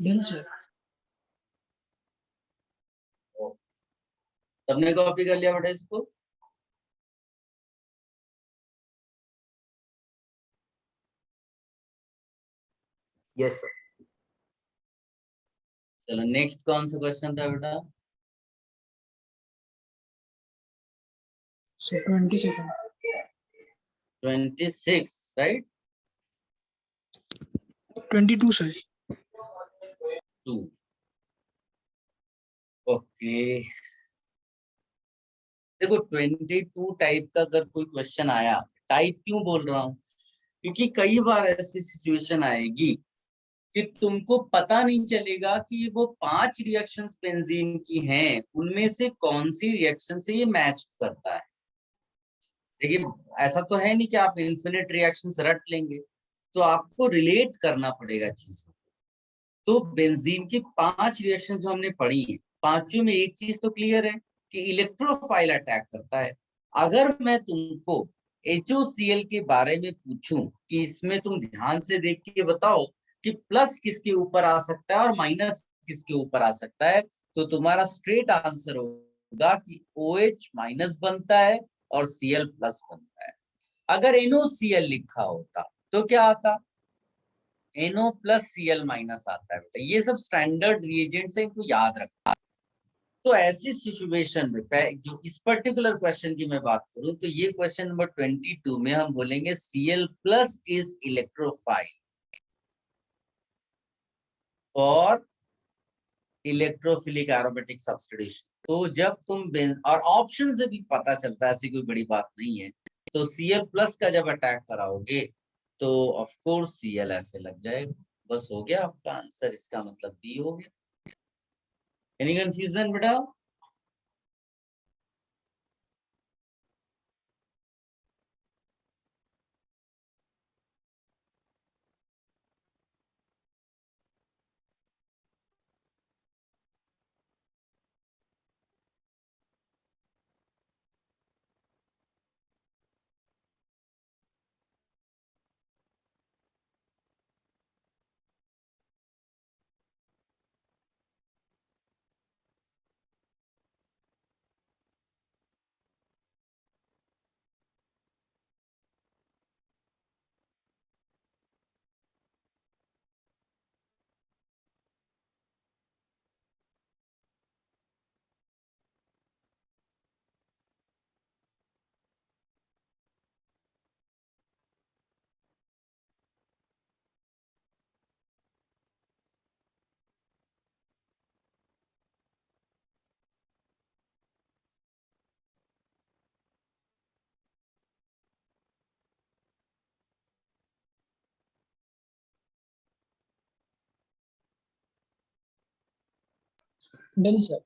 Speaker 3: Done sir.
Speaker 1: सबने कॉपी कर लिया बेटा इसको?
Speaker 6: Yes sir.
Speaker 1: चलो नेक्स्ट कौन सा क्वेश्चन था बेटा?
Speaker 3: Sir 22nd
Speaker 1: 26 right?
Speaker 3: 22 sir.
Speaker 1: 2 okay. देखो 22 टाइप का अगर कोई क्वेश्चन आया, टाइप क्यों बोल रहा हूँ, क्योंकि कई बार ऐसी सिचुएशन आएगी कि तुमको पता नहीं चलेगा कि वो 5 रिएक्शंस बेंजीन की हैं, उनमें से कौन सी रिएक्शन से ये मैच करता है। देखिए ऐसा तो है नहीं कि आप इन्फिनिट रिएक्शंस रट लेंगे, तो आपको रिलेट करना पड़ेगा चीजों को। तो बेंजीन की 5 रिएक्शन जो हमने पढ़ी है, पांचों में एक चीज तो क्लियर है कि इलेक्ट्रोफाइल अटैक करता है। अगर मैं तुमको HOCl के बारे में पूछूं कि इसमें तुम ध्यान से देख के बताओ कि प्लस किसके ऊपर आ सकता है और माइनस किसके ऊपर आ सकता है, तो तुम्हारा स्ट्रेट आंसर होगा कि OH माइनस बनता है और Cl प्लस बनता है। अगर NOCl लिखा होता तो क्या आता? NO प्लस Cl माइनस आता है बेटा। ये सब स्टैंडर्ड रिएजेंट्स है, इनको याद रखना। तो ऐसी सिचुएशन में जो इस पर्टिकुलर क्वेश्चन की मैं बात करूं तो ये क्वेश्चन नंबर 22 में हम बोलेंगे Cl plus is electrophile for electrophilic aromatic substitution. तो जब तुम और ऑप्शन से भी पता चलता है, ऐसी कोई बड़ी बात नहीं है। तो Cl प्लस का जब अटैक कराओगे तो ऑफ कोर्स Cl ऐसे लग जाएगा, बस हो गया आपका आंसर, इसका मतलब बी हो गया। एनी कंफ्यूजन बेटा?
Speaker 3: Done, sir.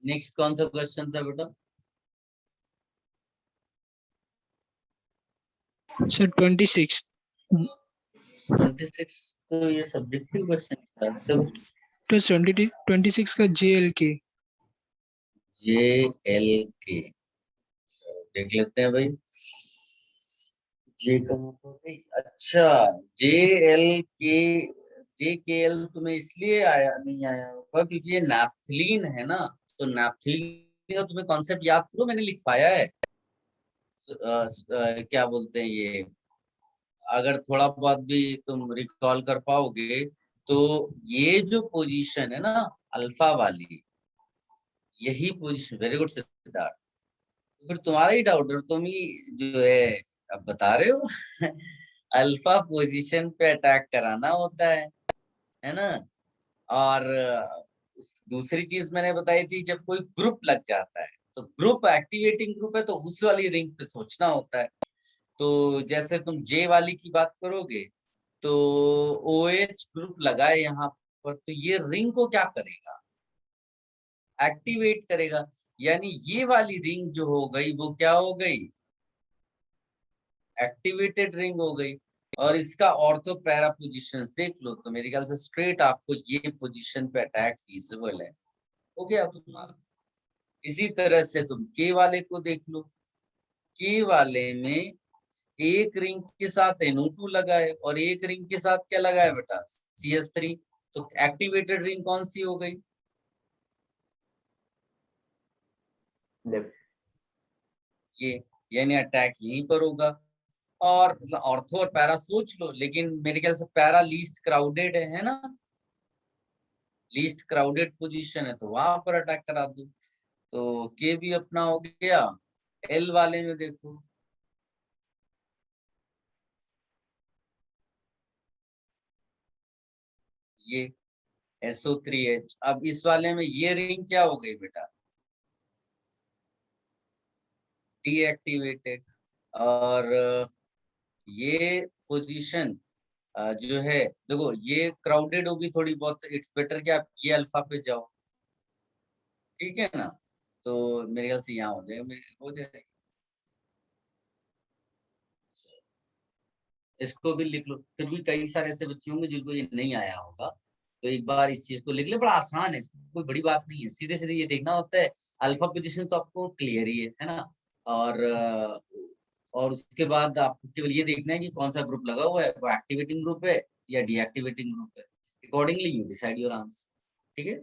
Speaker 1: नेक्स्ट कौन सा क्वेश्चन था बेटा?
Speaker 3: Sir, 26.
Speaker 1: 26? तो ये सब्जेक्टिव क्वेश्चन था। तो
Speaker 3: Plus 26 का JLK.
Speaker 1: जे एल के देख लेते हैं भाई। जे कहाँ पर गई? अच्छा, जे एल के एल तुम्हें इसलिए आया नहीं आया होगा क्योंकि ये नैप्थलीन है ना। तो नैप्थलीन का तुम्हें कॉन्सेप्ट याद करो, मैंने लिखवाया है। क्या बोलते हैं ये, अगर थोड़ा बहुत भी तुम रिकॉल कर पाओगे तो ये जो पोजीशन है ना अल्फा वाली, यही पोजीशन, वेरी गुड सिद्धार्थ। तो फिर तुम्हारा ही डाउट है, तुम ही जो है अब बता रहे हो अल्फा पोजीशन पे अटैक कराना होता है ना। और दूसरी चीज मैंने बताई थी, जब कोई ग्रुप लग जाता है तो ग्रुप एक्टिवेटिंग ग्रुप है तो उस वाली रिंग पे सोचना होता है। तो जैसे तुम जे वाली की बात करोगे तो ओ एच ग्रुप लगा है यहाँ पर, तो ये रिंग को क्या करेगा, एक्टिवेट करेगा। यानी ये वाली रिंग जो हो गई वो क्या हो गई, एक्टिवेटेड रिंग हो गई। और इसका ऑर्थो पैरा पोजिशन देख लो तो मेरे ख्याल से स्ट्रेट आपको ये पोजीशन पे अटैक फीजिबल है, हो गया तुम्हारा। इसी तरह से तुम के वाले को देख लो, के वाले में एक रिंग के साथ NO2 लगा है और एक रिंग के साथ क्या लगा है बेटा, CS3। तो एक्टिवेटेड रिंग कौन सी हो गई,
Speaker 6: लेफ्ट।
Speaker 1: ये। यानी अटैक यहीं पर होगा। और मतलब ऑर्थो और पैरा सोच लो, लेकिन मेरे ख्याल से पैरा लीस्ट क्राउडेड है ना, लीस्ट क्राउडेड पोजीशन है तो वहां पर अटैक करा दो। तो के भी अपना हो गया। एल वाले में देखो, ये SO3H। अब इस वाले में ये रिंग क्या हो गई बेटा, डीएक्टिवेटेड। और ये पोजीशन जो है, देखो ये क्राउडेड होगी थोड़ी बहुत, इट्स बेटर कि आप ये अल्फा पे जाओ, ठीक है ना। तो मेरे ख्याल से यहाँ हो जाएगा, हो जाएगा। इसको भी लिख लो, फिर भी कई सारे ऐसे बच्चे होंगे जिनको ये नहीं आया होगा, तो एक बार इस चीज को लिख ले, बड़ा आसान है, इसको कोई बड़ी बात नहीं है, सीधे सीधे ये देखना होता है। अल्फा पोजीशन तो आपको क्लियर ही है ना। और और उसके बाद आपको केवल ये देखना है कि कौन सा ग्रुप लगा हुआ है, वो एक्टिवेटिंग ग्रुप है या डीएक्टिवेटिंग ग्रुप है। Accordingly you decide your answer, ठीक है।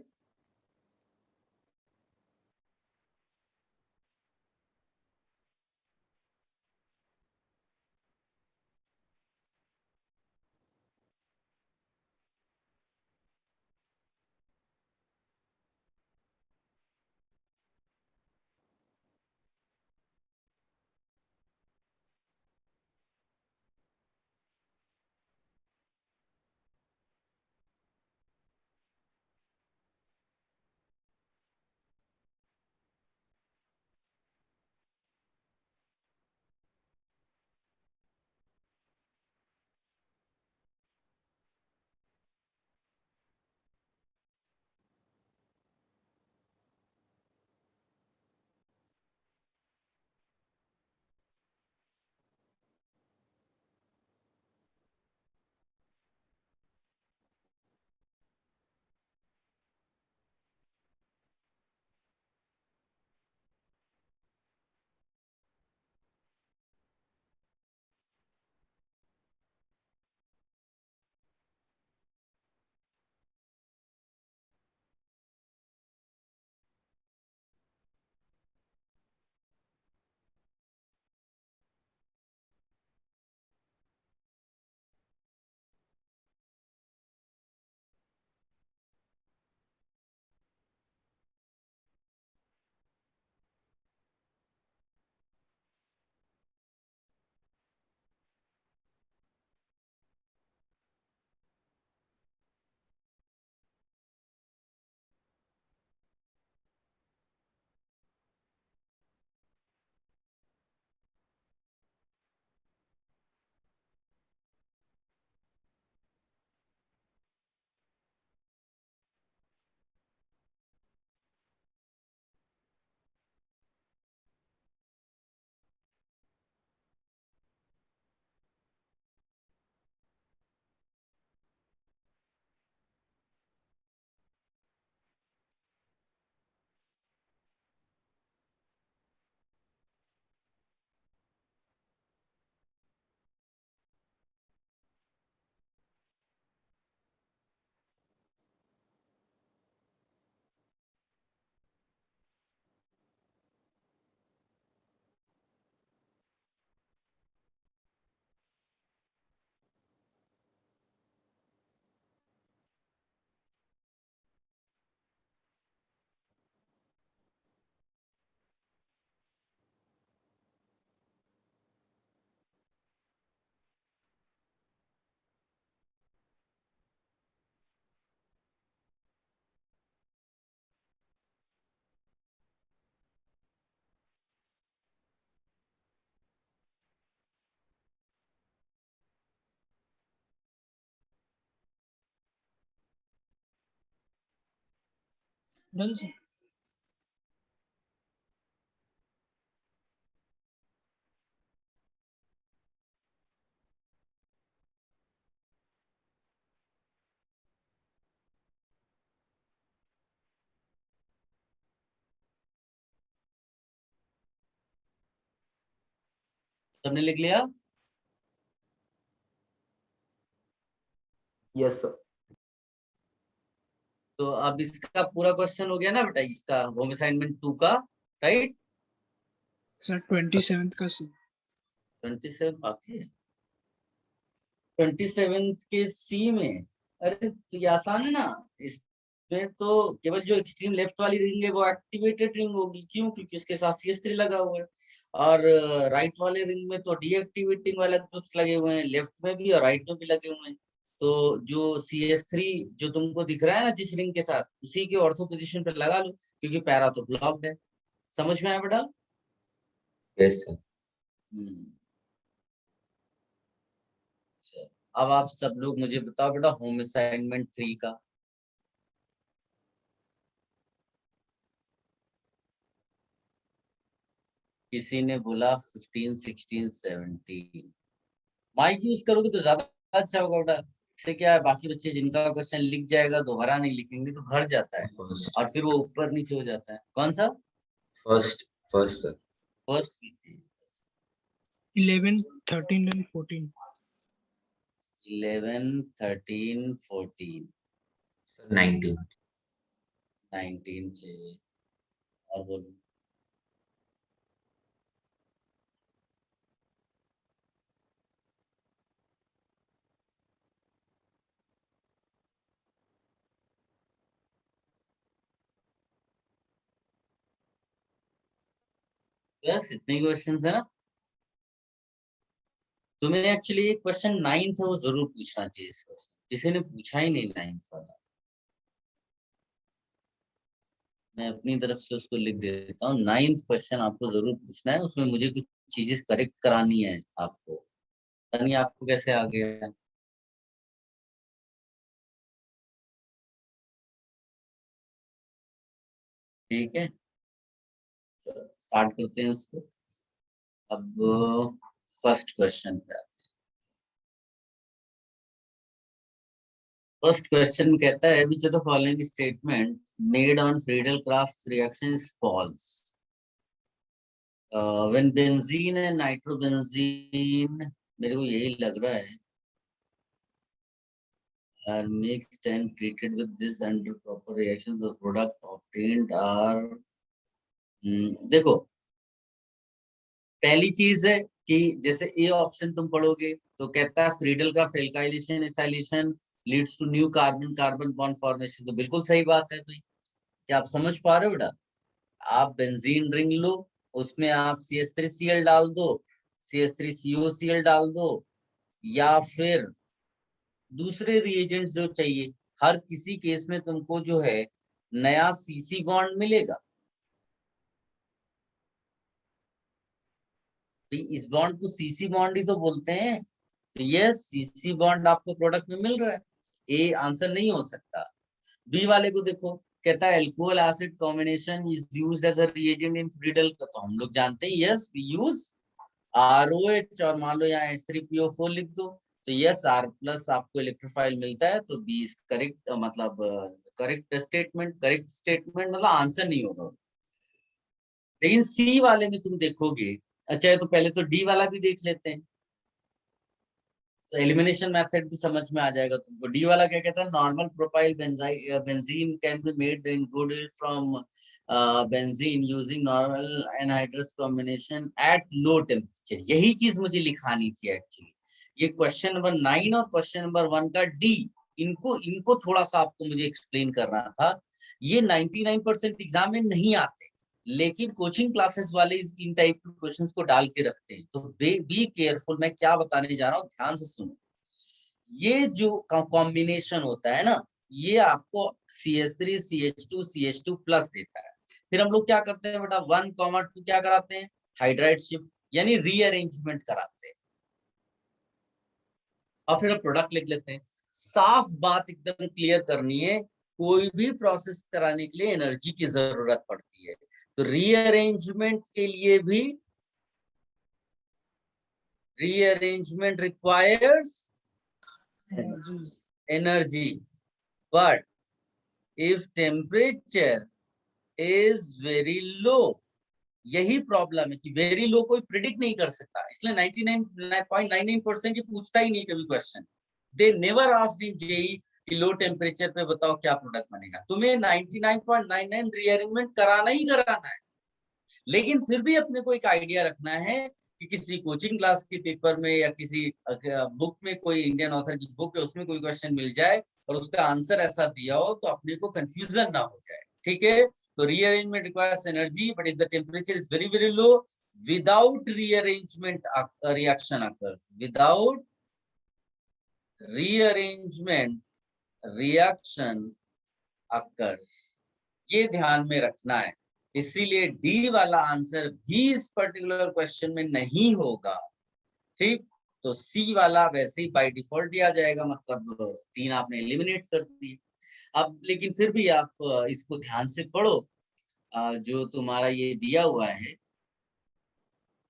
Speaker 3: Done sir.
Speaker 1: सबने लिख लिया?
Speaker 6: Yes, sir.
Speaker 1: तो अब इसका पूरा क्वेश्चन हो गया ना बेटा, इसका होम असाइनमेंट 2 का, राइट?
Speaker 3: सर 27 का सी।
Speaker 1: 27 बाकी है, 27 के सी में। अरे तो ये आसान है ना, इसमें तो केवल जो एक्सट्रीम लेफ्ट वाली रिंग है वो एक्टिवेटेड रिंग होगी। क्यों? क्योंकि उसके साथ CS3 लगा हुआ है। और राइट वाले रिंग में तो डीएक्टिवेटिंग वाले ग्रुप्स लगे हुए हैं, लेफ्ट में भी और राइट में भी लगे हुए हैं। तो जो CS3 जो तुमको दिख रहा है ना जिस रिंग के साथ, उसी के ऑर्थो पोजीशन पे लगा लो, क्योंकि पैरा तो ब्लॉक्ड है। समझ में आया बेटा?
Speaker 2: Yes, sir.
Speaker 1: अब आप सब लोग मुझे बताओ बेटा होम असाइनमेंट 3 का। किसी ने बोला 15, 16, 17। माइक यूज करोगे तो ज्यादा अच्छा होगा बेटा। इससे क्या है, बाकी बच्चे जिनका क्वेश्चन लिख जाएगा दोबारा नहीं लिखेंगे तो भर जाता है
Speaker 2: First,
Speaker 1: और फिर वो ऊपर नीचे हो जाता है। कौन सा?
Speaker 2: first, sir.
Speaker 1: फर्स्ट?
Speaker 3: 11, 13 and 14।
Speaker 1: 11, 13, 14,
Speaker 2: 19.
Speaker 1: 19 चाहिए। और बोलो। बस इतने क्वेश्चन है ना? तुम्हें एक्चुअली एक क्वेश्चन 9 था वो जरूर पूछना चाहिए। इस क्वेश्चन किसी ने पूछा ही नहीं 9 वाला। मैं अपनी तरफ से उसको लिख देता हूँ। 9th क्वेश्चन आपको जरूर पूछना है, उसमें मुझे कुछ चीजें करेक्ट करानी है आपको। पता नहीं आपको कैसे आ गया। ठीक है, स्टार्ट करते हैं इसको। अब फर्स्ट क्वेश्चन पे आते हैं। फर्स्ट क्वेश्चन में कहता है which of the following statement made on Friedel Craft reaction is false. When benzene and nitrobenzene, मेरे को यही लग रहा है, are mixed and treated with this under proper reactions, the product obtained are देखो, पहली चीज है कि जैसे ए ऑप्शन तुम पढ़ोगे तो कहता है फ्रीडल का alkylation acylation leads to new carbon carbon bond formation. तो बिल्कुल सही बात है भाई। क्या आप समझ पा रहे हो बेटा? आप बेंजीन रिंग लो, उसमें आप CH3Cl डाल दो, CH3COCl डाल दो, या फिर दूसरे रिएजेंट जो चाहिए। हर किसी केस में तुमको जो है नया CC बॉन्ड मिलेगा। तो इस बॉन्ड को CC बॉन्ड ही तो बोलते हैं। तो यस, CC बॉन्ड आपको प्रोडक्ट में मिल रहा है। ए आंसर नहीं हो सकता। बी वाले को देखो, कहता है alcohol acid combination is used as a reagent in Friedel. तो हम लोग जानते हैं यस वी यूज ROH, और मान लो यहाँ H3PO4 लिख दो तो यस R+ आपको इलेक्ट्रोफाइल मिलता है। तो बी इज करेक्ट, मतलब करेक्ट स्टेटमेंट। करेक्ट स्टेटमेंट मतलब आंसर नहीं होगा। लेकिन सी वाले में तुम देखोगे, अच्छा तो पहले तो डी वाला भी देख लेते हैं, तो एलिमिनेशन मेथड भी समझ में आ जाएगा तुमको। डी वाला क्या कहता है, normal propyl benzene can be made in good from benzene using normal anhydrous combination at low temperature. यही चीज मुझे लिखानी थी एक्चुअली। ये क्वेश्चन नंबर 9 और क्वेश्चन नंबर 1 का डी, इनको इनको थोड़ा सा आपको मुझे एक्सप्लेन करना था। ये 99% एग्जाम में नहीं आते, लेकिन कोचिंग क्लासेस वाले इन टाइप के क्वेश्चंस को डाल के रखते हैं। तो बी केयरफुल, मैं क्या बताने जा रहा हूँ ध्यान से सुनो। ये जो कॉम्बिनेशन होता है ना, ये आपको CH3 CH2 CH2 प्लस देता है। फिर हम लोग क्या करते हैं बेटा, 1,2 क्या कराते हैं, हाइड्राइड शिफ्ट यानी रीअरेंजमेंट कराते हैं, और फिर प्रोडक्ट लिख लेते हैं। साफ बात एकदम क्लियर करनी है कोई भी प्रोसेस कराने के लिए एनर्जी की जरूरत पड़ती है, तो रीअरेंजमेंट के लिए भी rearrangement requires
Speaker 3: Energy.
Speaker 1: energy, but if temperature is very low, यही प्रॉब्लम है कि वेरी लो कोई प्रिडिक्ट नहीं कर सकता, इसलिए 99.99% ये पूछता ही नहीं कभी question. They never asked in JEE कि लो टेम्परेचर पे बताओ क्या प्रोडक्ट बनेगा। तुम्हें 99.99 रीअरेंजमेंट कराना ही कराना है, लेकिन फिर भी अपने को एक आइडिया रखना है कि किसी कोचिंग क्लास के पेपर में या किसी बुक में, कोई इंडियन ऑथर की बुक है उसमें कोई क्वेश्चन मिल जाए और उसका आंसर ऐसा दिया हो तो अपने को कंफ्यूजन ना हो जाए, ठीक है। तो rearrangement requires energy, but if the temperature is very very low, without rearrangement reaction occurs, without rearrangement reaction occurs, ये ध्यान में रखना है। इसीलिए डी वाला आंसर भी इस पर्टिकुलर क्वेश्चन में नहीं होगा, ठीक। तो सी वाला वैसे ही बाय डिफॉल्ट ही आ जाएगा, मतलब 3 आपने एलिमिनेट कर दिए। अब लेकिन फिर भी आप इसको ध्यान से पढ़ो, जो तुम्हारा ये दिया हुआ है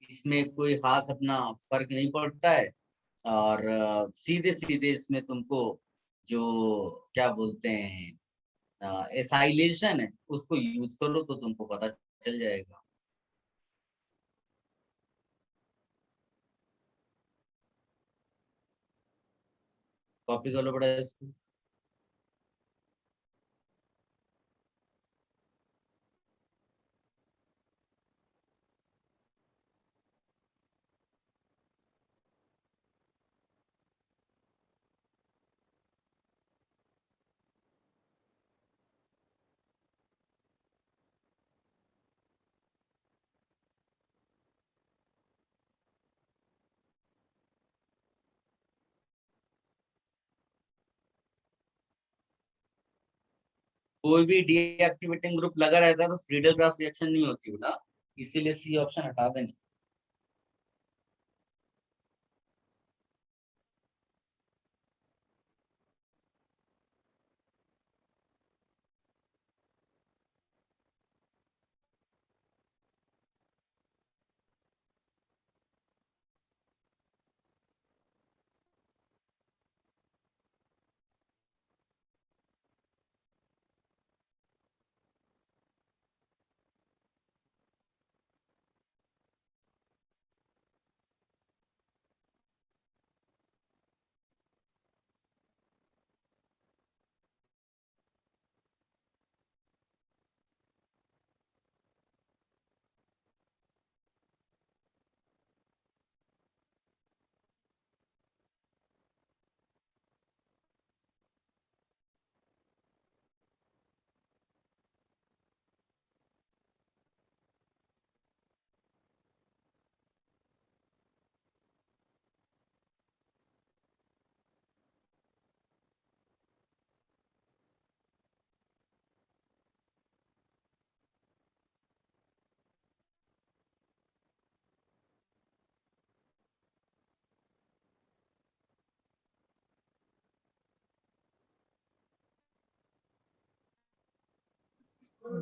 Speaker 1: इसमें कोई खास अपना फर्क नहीं पड़ता है, और सीधे सीधे इसमें तुमको जो क्या बोलते हैं एसाइलेशन है उसको यूज करो तो तुमको पता चल जाएगा। कॉपी कर लो बड़ा इसको। कोई भी डीएक्टिवेटिंग ग्रुप लगा रहता है तो फ्रीडल ग्राफ रिएक्शन नहीं होती ना, इसीलिए सी ऑप्शन हटा देना।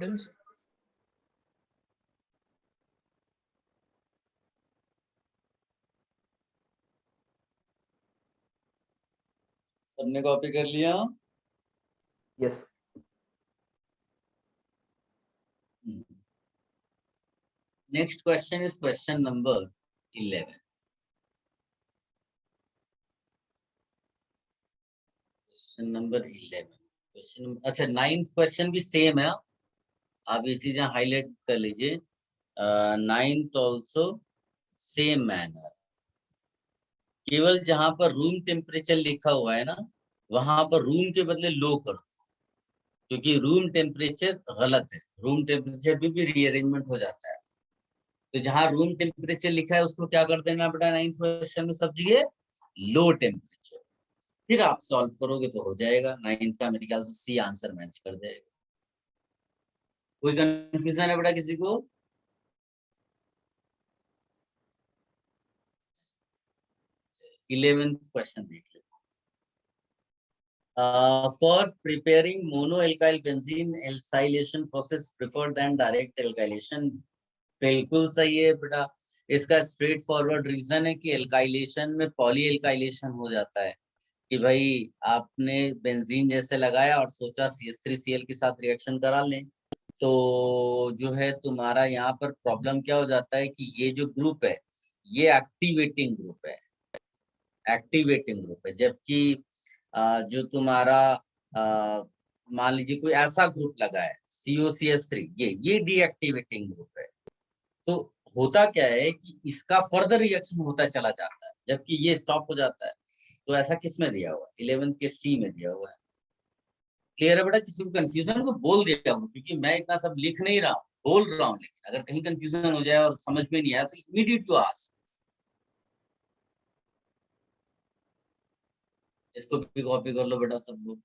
Speaker 3: Done, sir.
Speaker 1: सबने कॉपी कर लिया?
Speaker 6: Yes.
Speaker 1: Next question is question number 11। Question number 11, question अच्छा 9th क्वेश्चन भी सेम है, आप ये चीजें हाईलाइट कर लीजिए। 9th ऑल्सो सेम मैनर, केवल जहां पर रूम टेम्परेचर लिखा हुआ है ना वहां पर रूम के बदले लो कर दो, क्योंकि रूम टेम्परेचर गलत है, रूम टेम्परेचर भी रीअरेंजमेंट हो जाता है। तो जहां रूम टेम्परेचर लिखा है उसको क्या कर देना बेटा 9th क्वेश्चन में सब जगह लो टेम्परेचर, फिर आप सॉल्व करोगे तो हो जाएगा। 9th का मेरे ख्याल से सी आंसर मैच कर जाएगा। कोई कंफ्यूजन है बेटा किसी को? इलेवेंथ क्वेश्चन देख लेते For preparing monoalkyl benzene, alkylation process preferred than direct alkylation. बिल्कुल सही है बेटा। इसका स्ट्रेट फॉरवर्ड रीजन है कि एल्काइलेशन में पॉली एल्काइलेशन हो जाता है कि भाई आपने बेंजीन जैसे लगाया और सोचा CH3Cl के साथ रिएक्शन करा लें, तो जो है तुम्हारा यहाँ पर प्रॉब्लम क्या हो जाता है कि ये जो ग्रुप है ये एक्टिवेटिंग ग्रुप है, एक्टिवेटिंग ग्रुप है। जबकि जो तुम्हारा मान लीजिए कोई ऐसा ग्रुप लगा है COCH3, ये डीएक्टिवेटिंग ग्रुप है। तो होता क्या है कि इसका फर्दर रिएक्शन होता चला जाता है जबकि ये स्टॉप हो जाता है। तो ऐसा किस में दिया हुआ है? 11th के C में दिया हुआ है। क्लियर है बेटा? किसी को कंफ्यूजन को बोल दिया हूँ क्योंकि मैं इतना सब लिख नहीं रहा हूँ, बोल रहा हूँ, लेकिन अगर कहीं कंफ्यूजन हो जाए और समझ में नहीं आया तो इमीडिएट यू आस्क। इसको भी कॉपी कर लो बेटा सब लोग।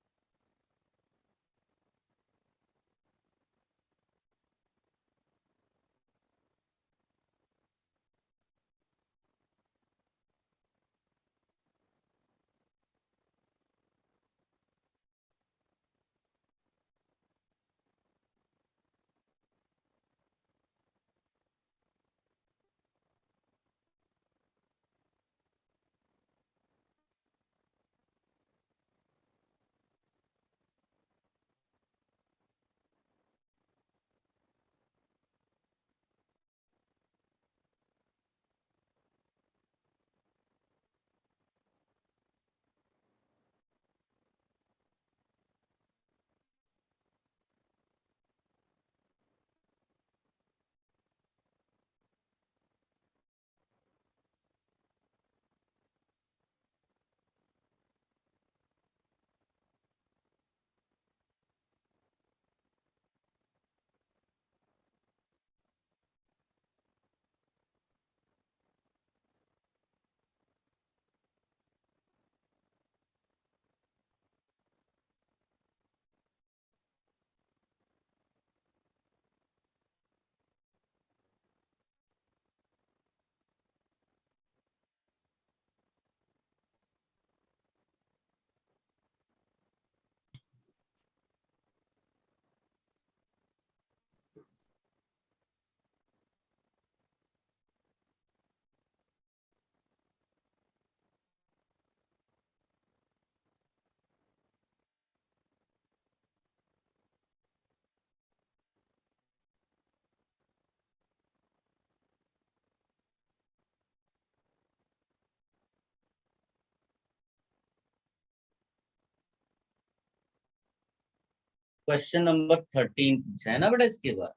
Speaker 1: क्वेश्चन नंबर 13 पूछा है ना बेटा इसके बाद।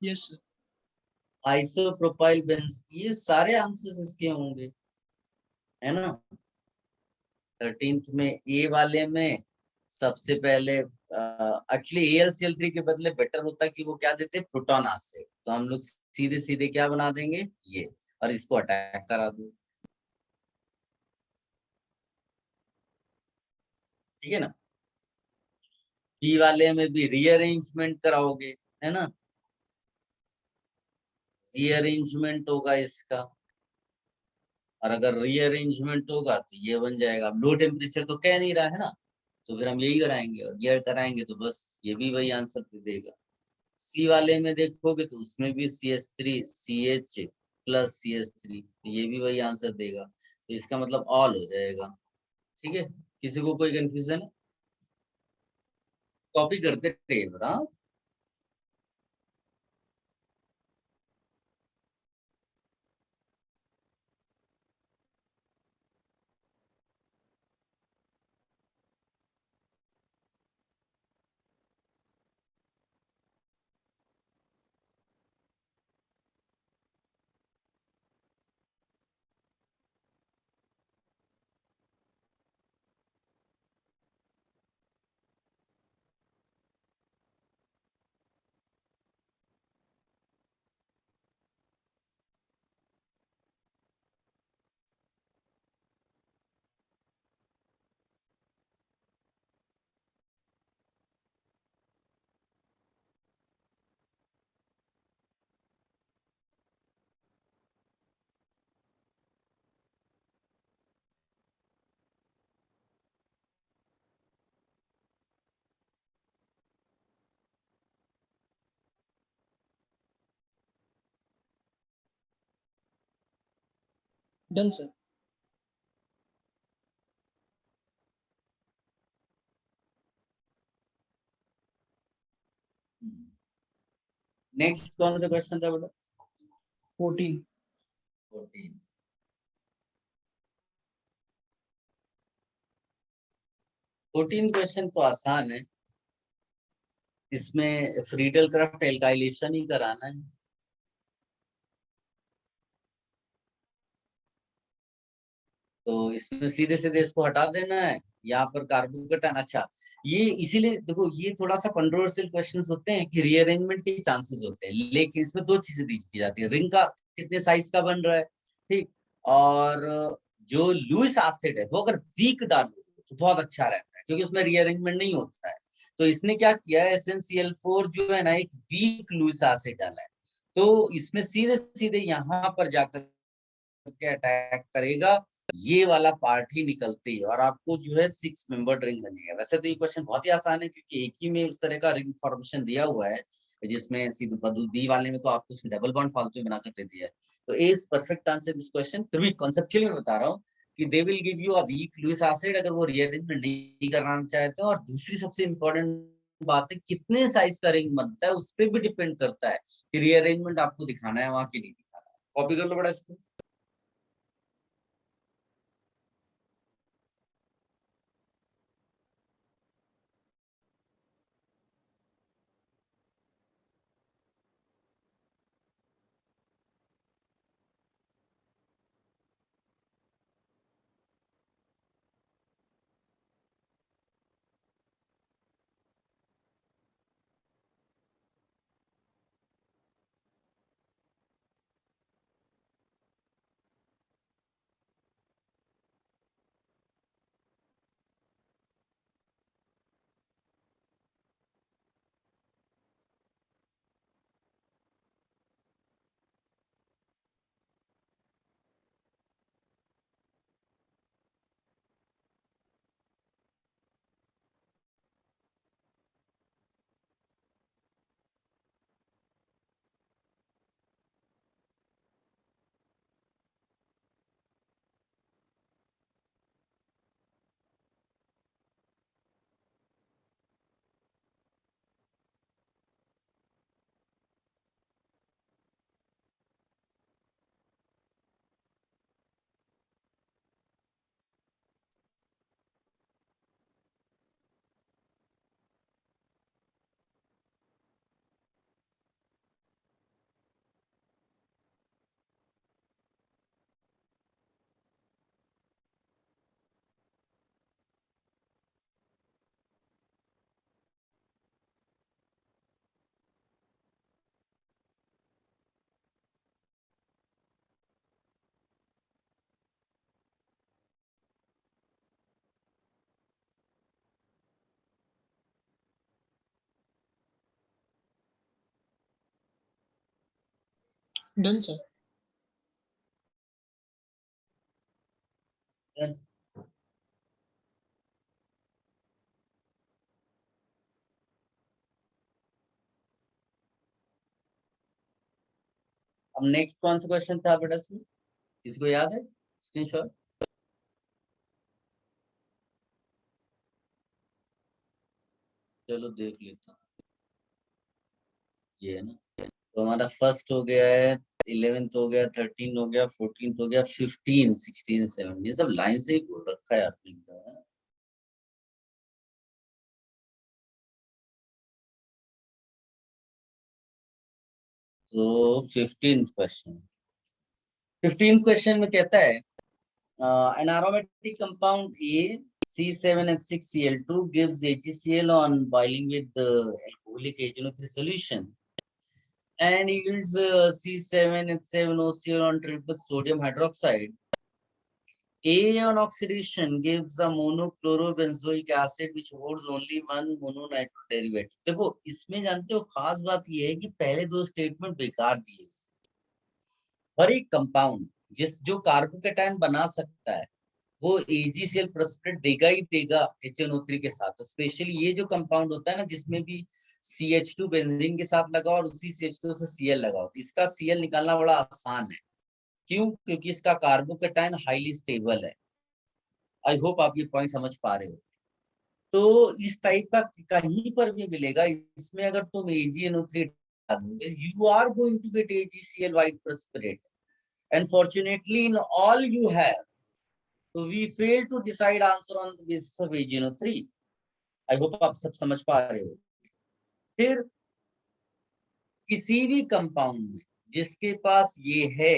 Speaker 3: Yes sir.
Speaker 1: आइसोप्रोपाइल बेंजीन, ये सारे आंसर्स इसके होंगे, है ना। 13th में ए वाले में सबसे पहले एक्चुअली AlCl3 के बदले बेटर होता कि वो क्या देते, प्रोटॉन से, तो हम लोग सीधे सीधे क्या बना देंगे ये, और इसको अटैक करा दो, ठीक है ना। बी वाले में भी रीअरेंजमेंट कराओगे, है ना, रीअरेंजमेंट होगा इसका, और अगर रीअरेंजमेंट होगा तो ये बन जाएगा। लो टेम्परेचर तो कह नहीं रहा है ना, तो फिर हम यही कराएंगे, और ये कराएंगे तो बस ये भी वही आंसर दे देगा। सी वाले में देखोगे तो उसमें भी CH3 CH प्लस CH3, ये भी वही आंसर देगा, तो इसका मतलब ऑल हो जाएगा। ठीक है, किसी को कोई कंफ्यूजन है? कॉपी करते रहिए बेटा।
Speaker 3: Done sir.
Speaker 1: नेक्स्ट कौन सा क्वेश्चन था बेटा?
Speaker 3: 14।
Speaker 1: 14। 14 क्वेश्चन तो आसान है, इसमें फ्रीडल क्राफ्ट एल्काइलेशन ही कराना है। तो इसमें सीधे सीधे इसको हटा देना है, यहाँ पर कार्बोकेटायन। अच्छा, ये इसीलिए देखो, ये थोड़ा सा कंट्रोवर्शियल क्वेश्चंस होते हैं कि रीअरेंजमेंट के चांसेस होते हैं, लेकिन इसमें दो चीजें देखी जाती है, रिंग का कितने साइज का बन रहा है, ठीक, और जो लुईस एसिड है वो अगर वीक डालो तो बहुत अच्छा रहता है, क्योंकि उसमें रीअरेंजमेंट नहीं होता है। तो इसने क्या किया है, SnCl4 जो है ना, एक वीक लुईस एसिड डाला है, तो इसमें सीधे सीधे यहाँ पर जाकर के अटैक करेगा, ये वाला पार्ट ही निकलते ही, और आपको जो है 6 मेंबर रिंग बनेगा। वैसे तो ये क्वेश्चन बहुत ही आसान है, क्योंकि एक ही में उस तरह का रिंग फॉर्मेशन दिया हुआ है, जिसमें बी वाले में तो आपको उसने डबल बॉन्ड फालतू में बनाकर दे दिया है। तो A is perfect answer this question. फिर भी कॉन्सेप्चुअली मैं बता रहा हूँ कि they will give you a weak Lewis acid अगर वो रीअरेंजमेंट नहीं करना चाहते हैं। और दूसरी सबसे इंपॉर्टेंट बात है, कितने साइज का रिंग बनता है उस पर भी डिपेंड करता है कि रीअरेंजमेंट आपको दिखाना है वहां की नहीं दिखाना है। कॉपी कर लो बड़ा इसको।
Speaker 3: Done sir.
Speaker 1: अब नेक्स्ट कौन सा क्वेश्चन था बेटा इसमें, किसी को याद है? स्क्रीनशॉट चलो देख लेता हूँ। ये है ना, तो हमारा फर्स्ट हो गया है, 11th हो गया, 13 हो गया, 14th हो गया, 15, 16, 17, ये सब लाइन से ही बोल रखा है आपने एकदम, है ना? तो 15th क्वेश्चन में कहता है an aromatic compound A C7H6Cl2 gives AgCl on boiling with the alcoholic HNO3 solution and yields C7H7OCl on treated with sodium hydroxide. A on oxidation gives a monochlorobenzoic acid which holds only one mononitro derivative. देखो इसमें जानते हो खास बात ये है कि पहले दो स्टेटमेंट बेकार दिए, हर एक कंपाउंड जो कार्बोकेटायन बना सकता है वो AgCl प्रेसिपिटेट देगा ही देगा HNO3 के साथ। तो स्पेशली ये जो कंपाउंड होता है ना, जिसमें भी CH2 बेंजीन के साथ लगा और उसी CH2 से Cl लगा हो, इसका Cl निकालना बड़ा आसान है। क्यों? क्योंकि इसका कार्बोकेटाइन हाईली स्टेबल है। आई होप आप ये पॉइंट समझ पा रहे हो। तो इस टाइप का कहीं पर भी मिलेगा, इसमें अगर तुम AgNO3 डालोगे, you are going to get AgCl white precipitate. Unfortunately, in all you have, so we fail to decide answer on the basis of AgNO3. I hope आप सब समझ पा रहे हो। फिर किसी भी कंपाउंड में जिसके पास ये है,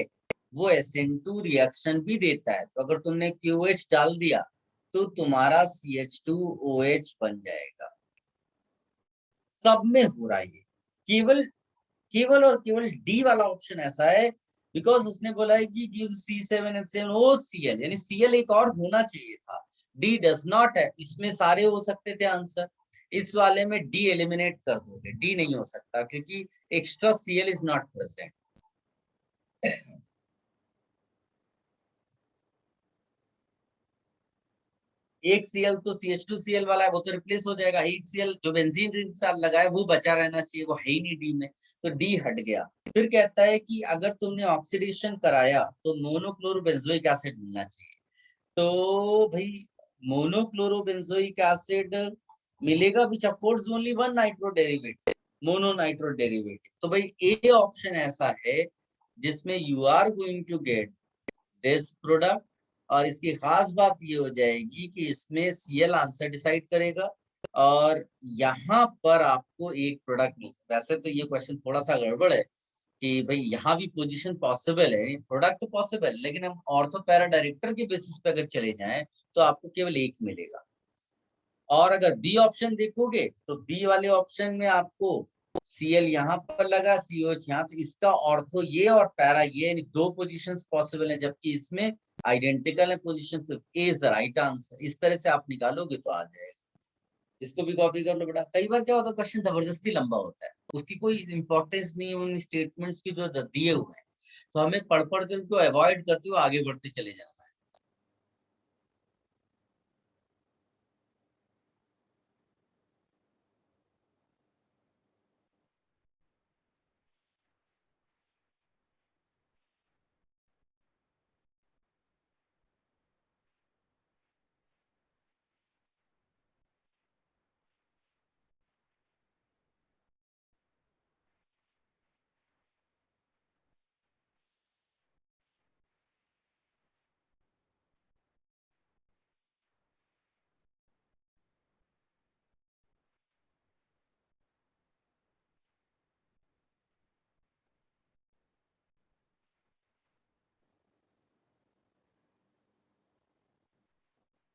Speaker 1: वो SN2 रिएक्शन भी देता है। तो अगर तुमने QH डाल दिया तो तुम्हारा CH2OH बन जाएगा। सब में हो रहा है ये, केवल केवल और केवल डी वाला ऑप्शन ऐसा है बिकॉज उसने बोला है कि गिव C7H7OCl, यानी Cl एक और होना चाहिए था, डी डज नॉट है। इसमें सारे हो सकते थे आंसर, इस वाले में डी एलिमिनेट कर दोगे, डी नहीं हो सकता क्योंकि extra Cl is not present. एक Cl तो CH2Cl वाला है, वो तो रिप्लेस हो जाएगा। एक Cl जो बेंजीन रिंग के साथ लगा है वो बचा रहना चाहिए, वो है ही नहीं डी में, तो डी हट गया। फिर कहता है कि अगर तुमने ऑक्सीडेशन कराया तो मोनोक्लोरोबेंजोइक एसिड मिलना चाहिए। तो भाई मोनोक्लोरोबेंजोइक एसिड मिलेगा which affords only one nitro derivative, mono nitro derivative. तो भाई ए ऑप्शन ऐसा है जिसमें you are going to get this product. और इसकी खास बात ये हो जाएगी कि इसमें Cl आंसर डिसाइड करेगा और यहाँ पर आपको एक प्रोडक्ट मिल सकता है। वैसे तो ये क्वेश्चन थोड़ा सा गड़बड़ है कि भाई यहाँ भी पोजीशन पॉसिबल है, प्रोडक्ट तो पॉसिबल है, लेकिन हम ऑर्थो पैरा डायरेक्टर के बेसिस पे अगर चले जाएं तो आपको केवल एक मिलेगा। और अगर बी ऑप्शन देखोगे तो बी वाले ऑप्शन में आपको Cl यहाँ पर लगा, COH यहाँ, तो इसका ऑर्थो ये और पैरा ये, यानी दो पोजीशंस पॉसिबल हैं, जबकि इसमें आइडेंटिकल है पोजीशन। तो A is the right answer. इस तरह से आप निकालोगे तो आ जाएगा। इसको भी कॉपी कर लो बेटा। कई बार क्या होता है, क्वेश्चन जबरदस्ती लंबा होता है, उसकी कोई इंपॉर्टेंस नहीं है उन स्टेटमेंट्स की जो दिए हुए हैं, तो हमें पढ़ पढ़ के उनको अवॉइड करते हुए आगे बढ़ते चले जाना है।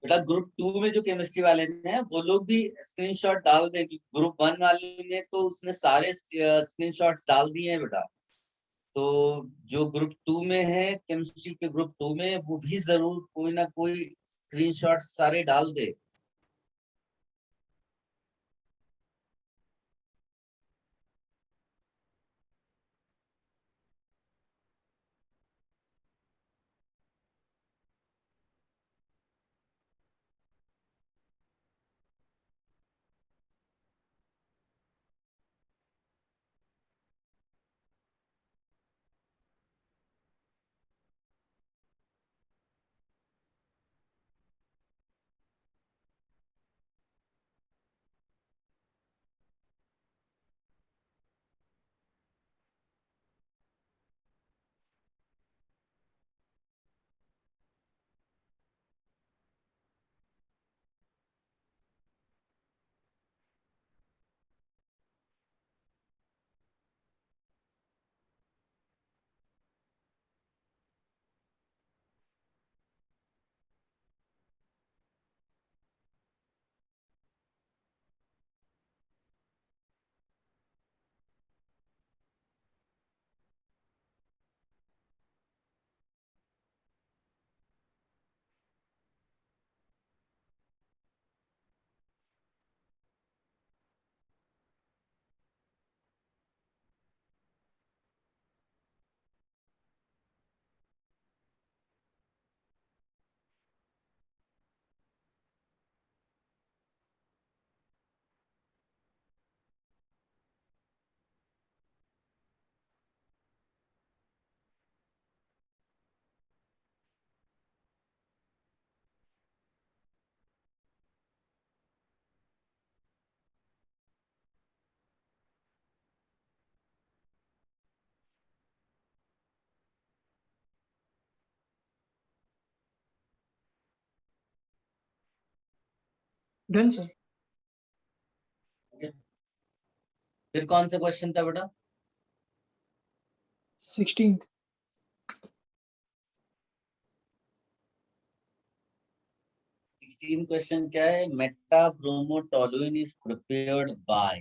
Speaker 1: बेटा ग्रुप 2 में जो केमिस्ट्री वाले हैं वो लोग भी स्क्रीनशॉट डाल दें, ग्रुप 1 वाले ने तो उसने सारे स्क्रीनशॉट्स डाल दिए हैं बेटा। तो जो ग्रुप 2 में है, केमिस्ट्री के ग्रुप 2 में, वो भी जरूर कोई ना कोई स्क्रीनशॉट सारे डाल दे।
Speaker 3: Done sir.
Speaker 1: फिर कौन सा क्वेश्चन था बेटा?
Speaker 3: 16th।
Speaker 1: 16 क्वेश्चन क्या है? Meta bromotoluene is prepared by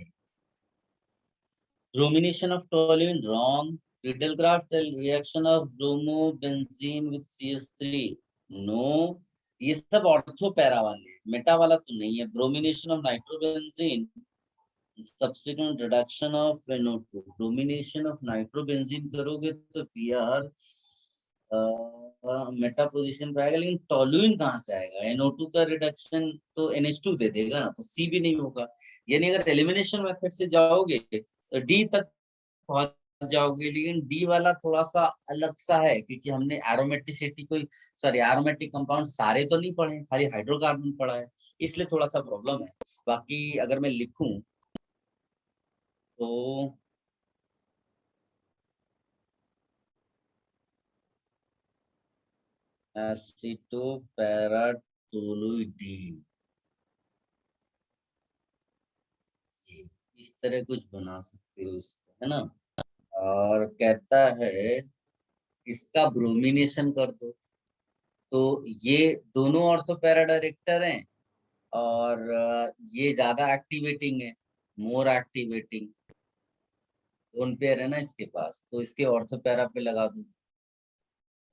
Speaker 1: bromination of toluene, wrong. Friedel-Crafts reaction of bromobenzene with CH3, no. ये सब ऑर्थो पैरा वाले हैं, मेटा वाला तो नहीं है. Bromination of nitrobenzene, subsequent reduction of NO2. Bromination of nitrobenzene करोगे तो पीआर मेटा पोजीशन पे आएगा, लेकिन टोलुइन कहाँ से आएगा? NO2 का रिडक्शन तो NH2 दे देगा ना, तो C भी नहीं होगा. यानी अगर एलिमिनेशन मेथड से जाओगे तो D तक पहुंच जाओगे, लेकिन डी वाला थोड़ा सा अलग सा है, क्योंकि हमने एरोमेटिसिटी कोई सॉरी एरोमेटिक कंपाउंड सारे तो नहीं पढ़े, खाली हाइड्रोकार्बन पढ़ा है, इसलिए थोड़ा सा प्रॉब्लम है. बाकी अगर मैं लिखूं तो एसिटोपैराटोलुइडीन, इस तरह कुछ बना सकते हो इसको, है ना. और कहता है इसका ब्रोमिनेशन कर दो, तो ये दोनों ऑर्थोपैरा डायरेक्टर हैं, और ये ज्यादा एक्टिवेटिंग है, मोर एक्टिवेटिंग. दोन पेयर है ना इसके पास, तो इसके ऑर्थोपैरा पे लगा दूं.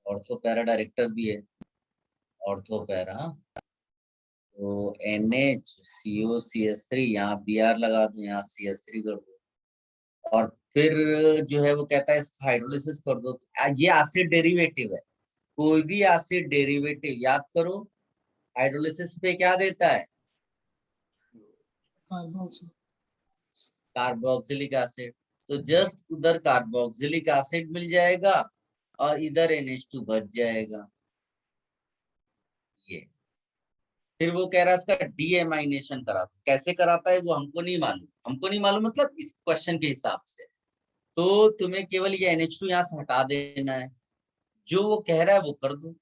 Speaker 1: ऑर्थोपैरा डायरेक्टर भी है, ऑर्थोपैरा. तो NH CO CH3, यहाँ Br लगा दूं, यहाँ CH3 कर दो. और फिर जो है वो कहता है इसका हाइड्रोलिसिस कर दो. तो ये एसिड डेरिवेटिव है, कोई भी एसिड डेरिवेटिव याद करो हाइड्रोलिसिस पे क्या देता है?
Speaker 3: कार्बोक्सिल।
Speaker 1: Carboxylic acid. तो जस्ट उधर कार्बोक्सिलिक एसिड मिल जाएगा और इधर NH2 बच जाएगा. ये फिर वो कह रहा है इसका डीएमाइनेशन करा. कैसे कराता है वो हमको नहीं मालूम, हमको नहीं मालूम मतलब इस क्वेश्चन के हिसाब से. तो तुम्हें केवल ये NH2 यहाँ से हटा देना है, जो वो कह रहा है वो कर दो.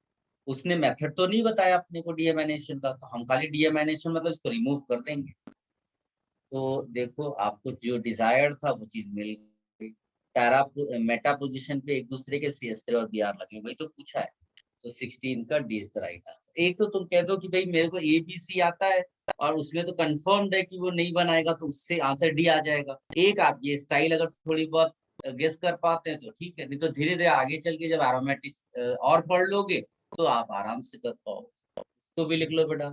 Speaker 1: उसने मेथड तो नहीं बताया अपने को डीएमाइनेशन का, तो हम खाली डीएमाइनेशन मतलब इसको रिमूव कर देंगे. तो देखो आपको जो डिजायर्ड था वो चीज मिल गई. पैरा मेटा पोजीशन पे एक दूसरे के CH3 और Br लगे, वही तो पूछा है. तो 16 का D is the right answer. एक तो तुम कह दो कि भाई मेरे को ABC आता है और उसमें तो कंफर्म्ड है कि वो नहीं बनाएगा, तो उससे आंसर डी आ जाएगा. एक आप ये स्टाइल अगर थोड़ी बहुत गेस कर पाते हैं तो ठीक है, नहीं तो धीरे धीरे आगे चल के जब एरोमेटिक और पढ़ लोगे तो आप आराम से कर पाओगे. तो भी लिख लो बेटा.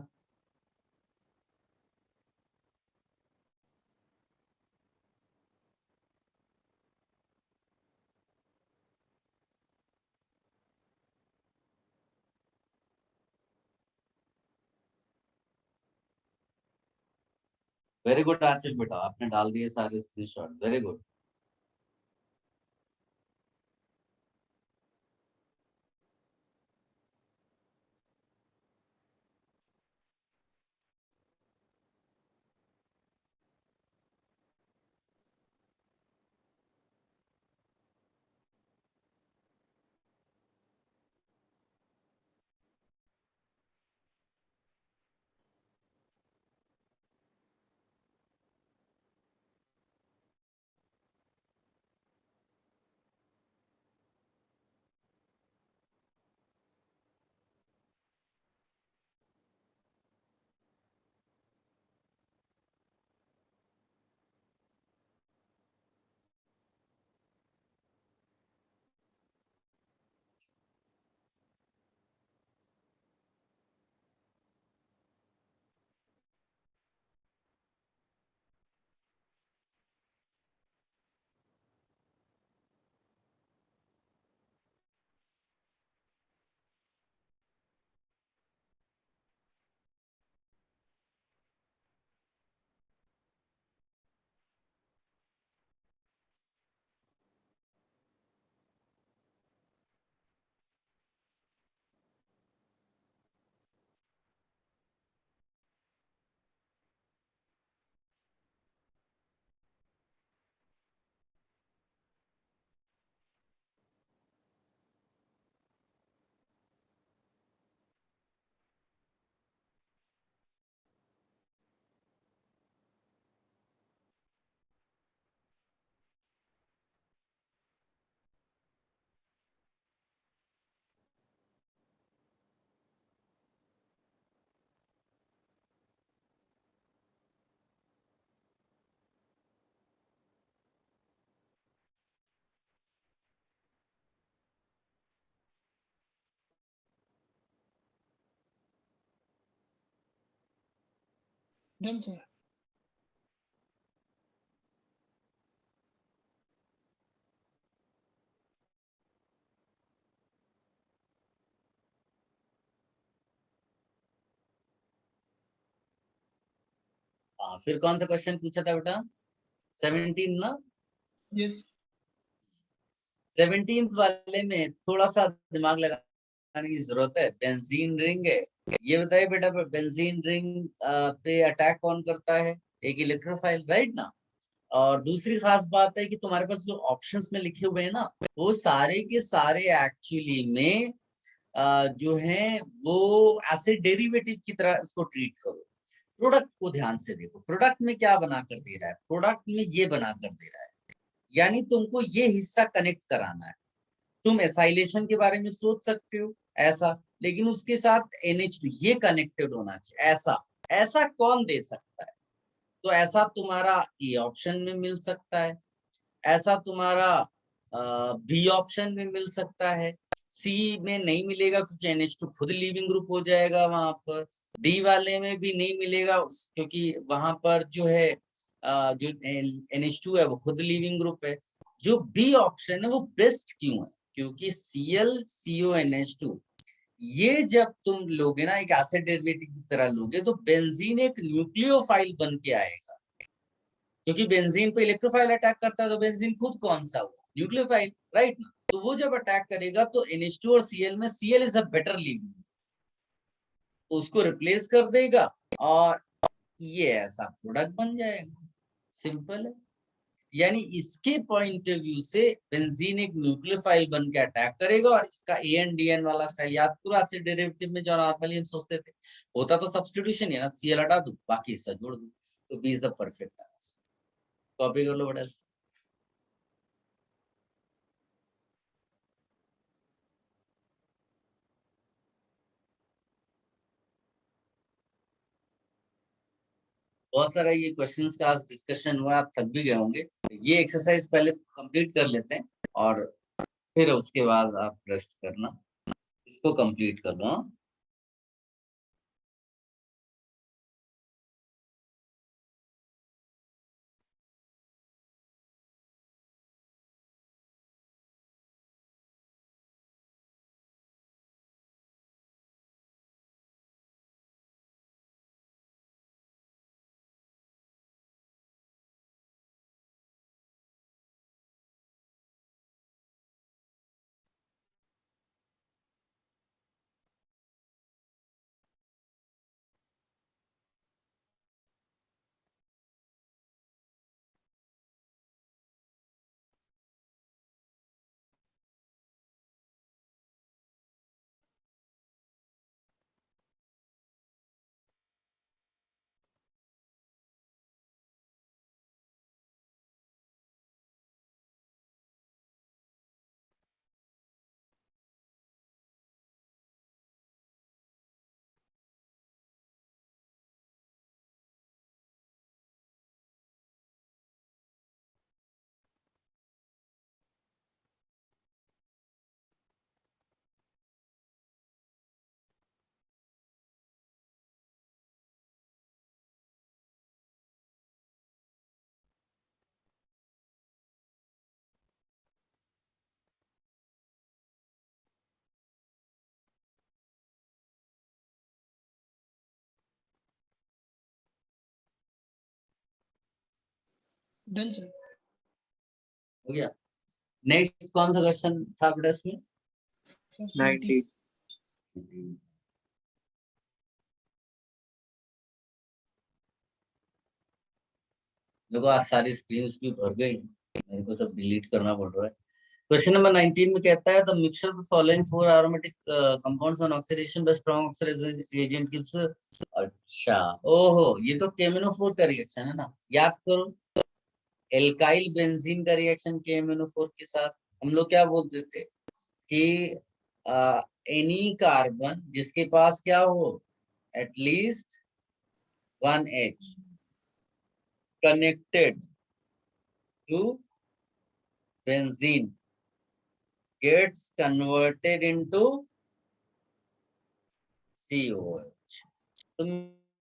Speaker 1: वेरी गुड आंसर बेटा, आपने डाल दिए सारे screenshot. Very good.
Speaker 3: Done, sir.
Speaker 1: हाँ, फिर कौन सा क्वेश्चन पूछा था बेटा? 17 ना?
Speaker 3: Yes.
Speaker 1: 17 वाले में थोड़ा सा दिमाग लगाने की जरूरत है। बेंजीन रिंग है, ये बताइए बेटा, बेंजीन रिंग पे अटैक कौन करता है? एक इलेक्ट्रोफाइल, राइट ना? और दूसरी खास बात है कि तुम्हारे पास जो ऑप्शंस में लिखे हुए हैं ना, वो सारे के सारे एक्चुअली में जो है वो एसिड डेरिवेटिव की तरह उसको ट्रीट करो। प्रोडक्ट को ध्यान से देखो, प्रोडक्ट में क्या बना कर दे रहा है, प्रोडक्ट में ये बना कर दे रहा है, यानी तुमको ये हिस्सा कनेक्ट कराना है। तुम एसाइलेशन के बारे में सोच सकते हो ऐसा, लेकिन उसके साथ NH2 ये कनेक्टेड होना चाहिए। ऐसा ऐसा कौन दे सकता है? तो ऐसा तुम्हारा ए ऑप्शन में मिल सकता है, ऐसा तुम्हारा बी ऑप्शन में मिल सकता है, सी में नहीं मिलेगा क्योंकि NH2 खुद लीविंग ग्रुप हो जाएगा वहां पर, डी वाले में भी नहीं मिलेगा क्योंकि वहां पर जो है जो NH2 है वो खुद लीविंग ग्रुप है। जो बी ऑप्शन है वो बेस्ट क्यों है? क्योंकि ClCONH2 ये जब तुम लोगे ना एक एसिड डेरिवेटिव की तरह लोगे तो बेंजीन एक न्यूक्लियोफाइल बन के आएगा, क्योंकि बेंजीन पे इलेक्ट्रोफाइल अटैक करता है तो बेंजीन खुद कौन सा हुआ? न्यूक्लियोफाइल, राइट ना? तो वो जब अटैक करेगा तो NH2 और Cl में Cl is a better leaving, तो उसको रिप्लेस कर देगा और ये ऐसा प्रोडक्ट बन जाएगा। सिंपल है। यानी इसके पॉइंट ऑफ व्यू से बेंजीन एक न्यूक्लियोफाइल बन के अटैक करेगा और इसका AN-DN वाला स्टाइल याद करो। एसिड डेरिवेटिव में जो नॉर्मली हम सोचते थे होता तो सब्स्टिट्यूशन है ना, Cl हटा दो बाकी हिस्सा जोड़ दो, तो B is the perfect answer. Copy कर लो बेटा। बहुत सारा ये क्वेश्चंस का आज डिस्कशन हुआ, आप थक भी गए होंगे। ये एक्सरसाइज पहले कंप्लीट कर लेते हैं और फिर उसके बाद आप रेस्ट करना। इसको कंप्लीट कर लो। हाँ?
Speaker 3: Done, sir.
Speaker 1: हो गया। नेक्स्ट कौन सा क्वेश्चन था बेटा इसमें?
Speaker 3: Sir,
Speaker 4: 19.
Speaker 1: देखो आज सारी स्क्रीन भी भर गई, मेरे को सब डिलीट करना पड़ रहा है। क्वेश्चन नंबर 19 में कहता है the mixture of following four aromatic compounds on oxidation by strong oxidising agent gives. अच्छा, ओहो, ये तो KMnO4 का रिएक्शन है ना, याद करो। एल्काइल बेंजीन का रिएक्शन KMnO4 के साथ। हम लोग क्या बोलते थे कि एनी कार्बन जिसके पास क्या हो, at least 1H connected to benzene gets converted into COH। तो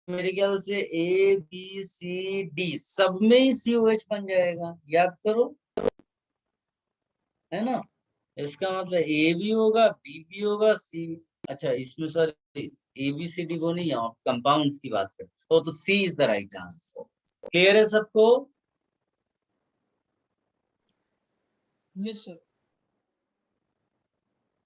Speaker 1: मेरे ख्याल से ए बी सी डी सब में ही COH बन जाएगा, याद करो, है ना। इसका मतलब ए भी होगा, बी भी होगा, सी। अच्छा इसमें sir A B C D वो नहीं है, आप कंपाउंड्स की बात करें तो C is the right answer. Clear है सबको?
Speaker 3: Yes, sir.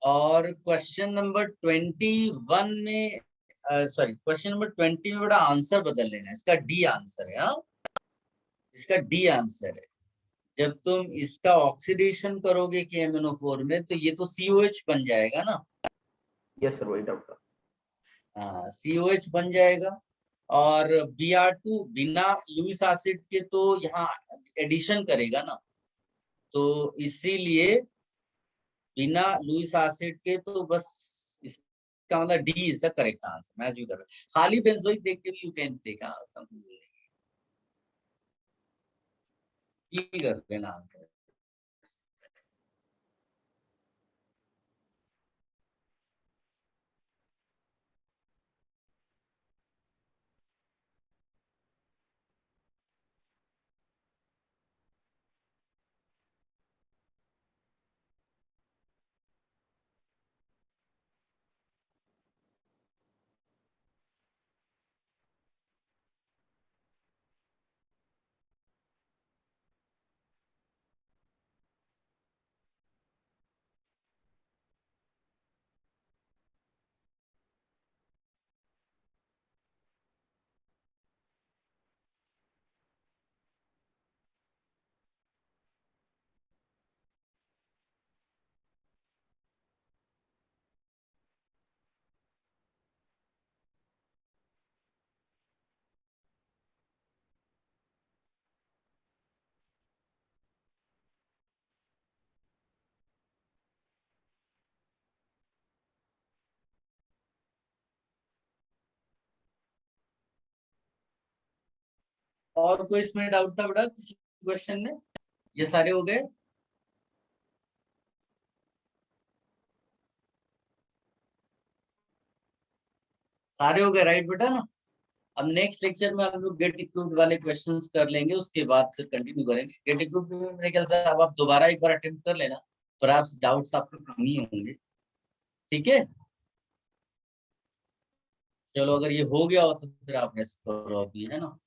Speaker 1: और क्वेश्चन नंबर 21 में सॉरी क्वेश्चन नंबर 20 में बड़ा आंसर बदल लेना है, इसका डी आंसर है। हाँ, इसका डी आंसर है। जब तुम इसका ऑक्सीडेशन करोगे KMnO4 में तो ये तो COH बन जाएगा ना।
Speaker 6: Yes, sir. वही डाउट था।
Speaker 1: हाँ COH बन जाएगा। और Br2 बिना लुईस एसिड के तो यहाँ एडिशन करेगा ना, तो इसीलिए बिना लुईस एसिड के तो बस इसका मतलब D is the correct answer. मैं जो कर रहा खाली बेंजोइक देख के भी यू कैन टेक कर देना आंसर। और कोई इसमें डाउट था बड़ा किसी क्वेश्चन में? ये सारे हो गए? सारे हो गए राइट बेटा ना। अब नेक्स्ट लेक्चर में हम लोग गेट इक्विप्ड वाले क्वेश्चंस कर लेंगे, उसके बाद फिर कंटिन्यू करेंगे। गेट इक्विप्ड में मेरे ख्याल से अब आप दोबारा एक बार अटेम्प्ट कर लेना, पर डाउट्स आपको कम ही होंगे। ठीक है, चलो अगर ये हो गया हो तो फिर आप रेस्ट करो अभी, है ना।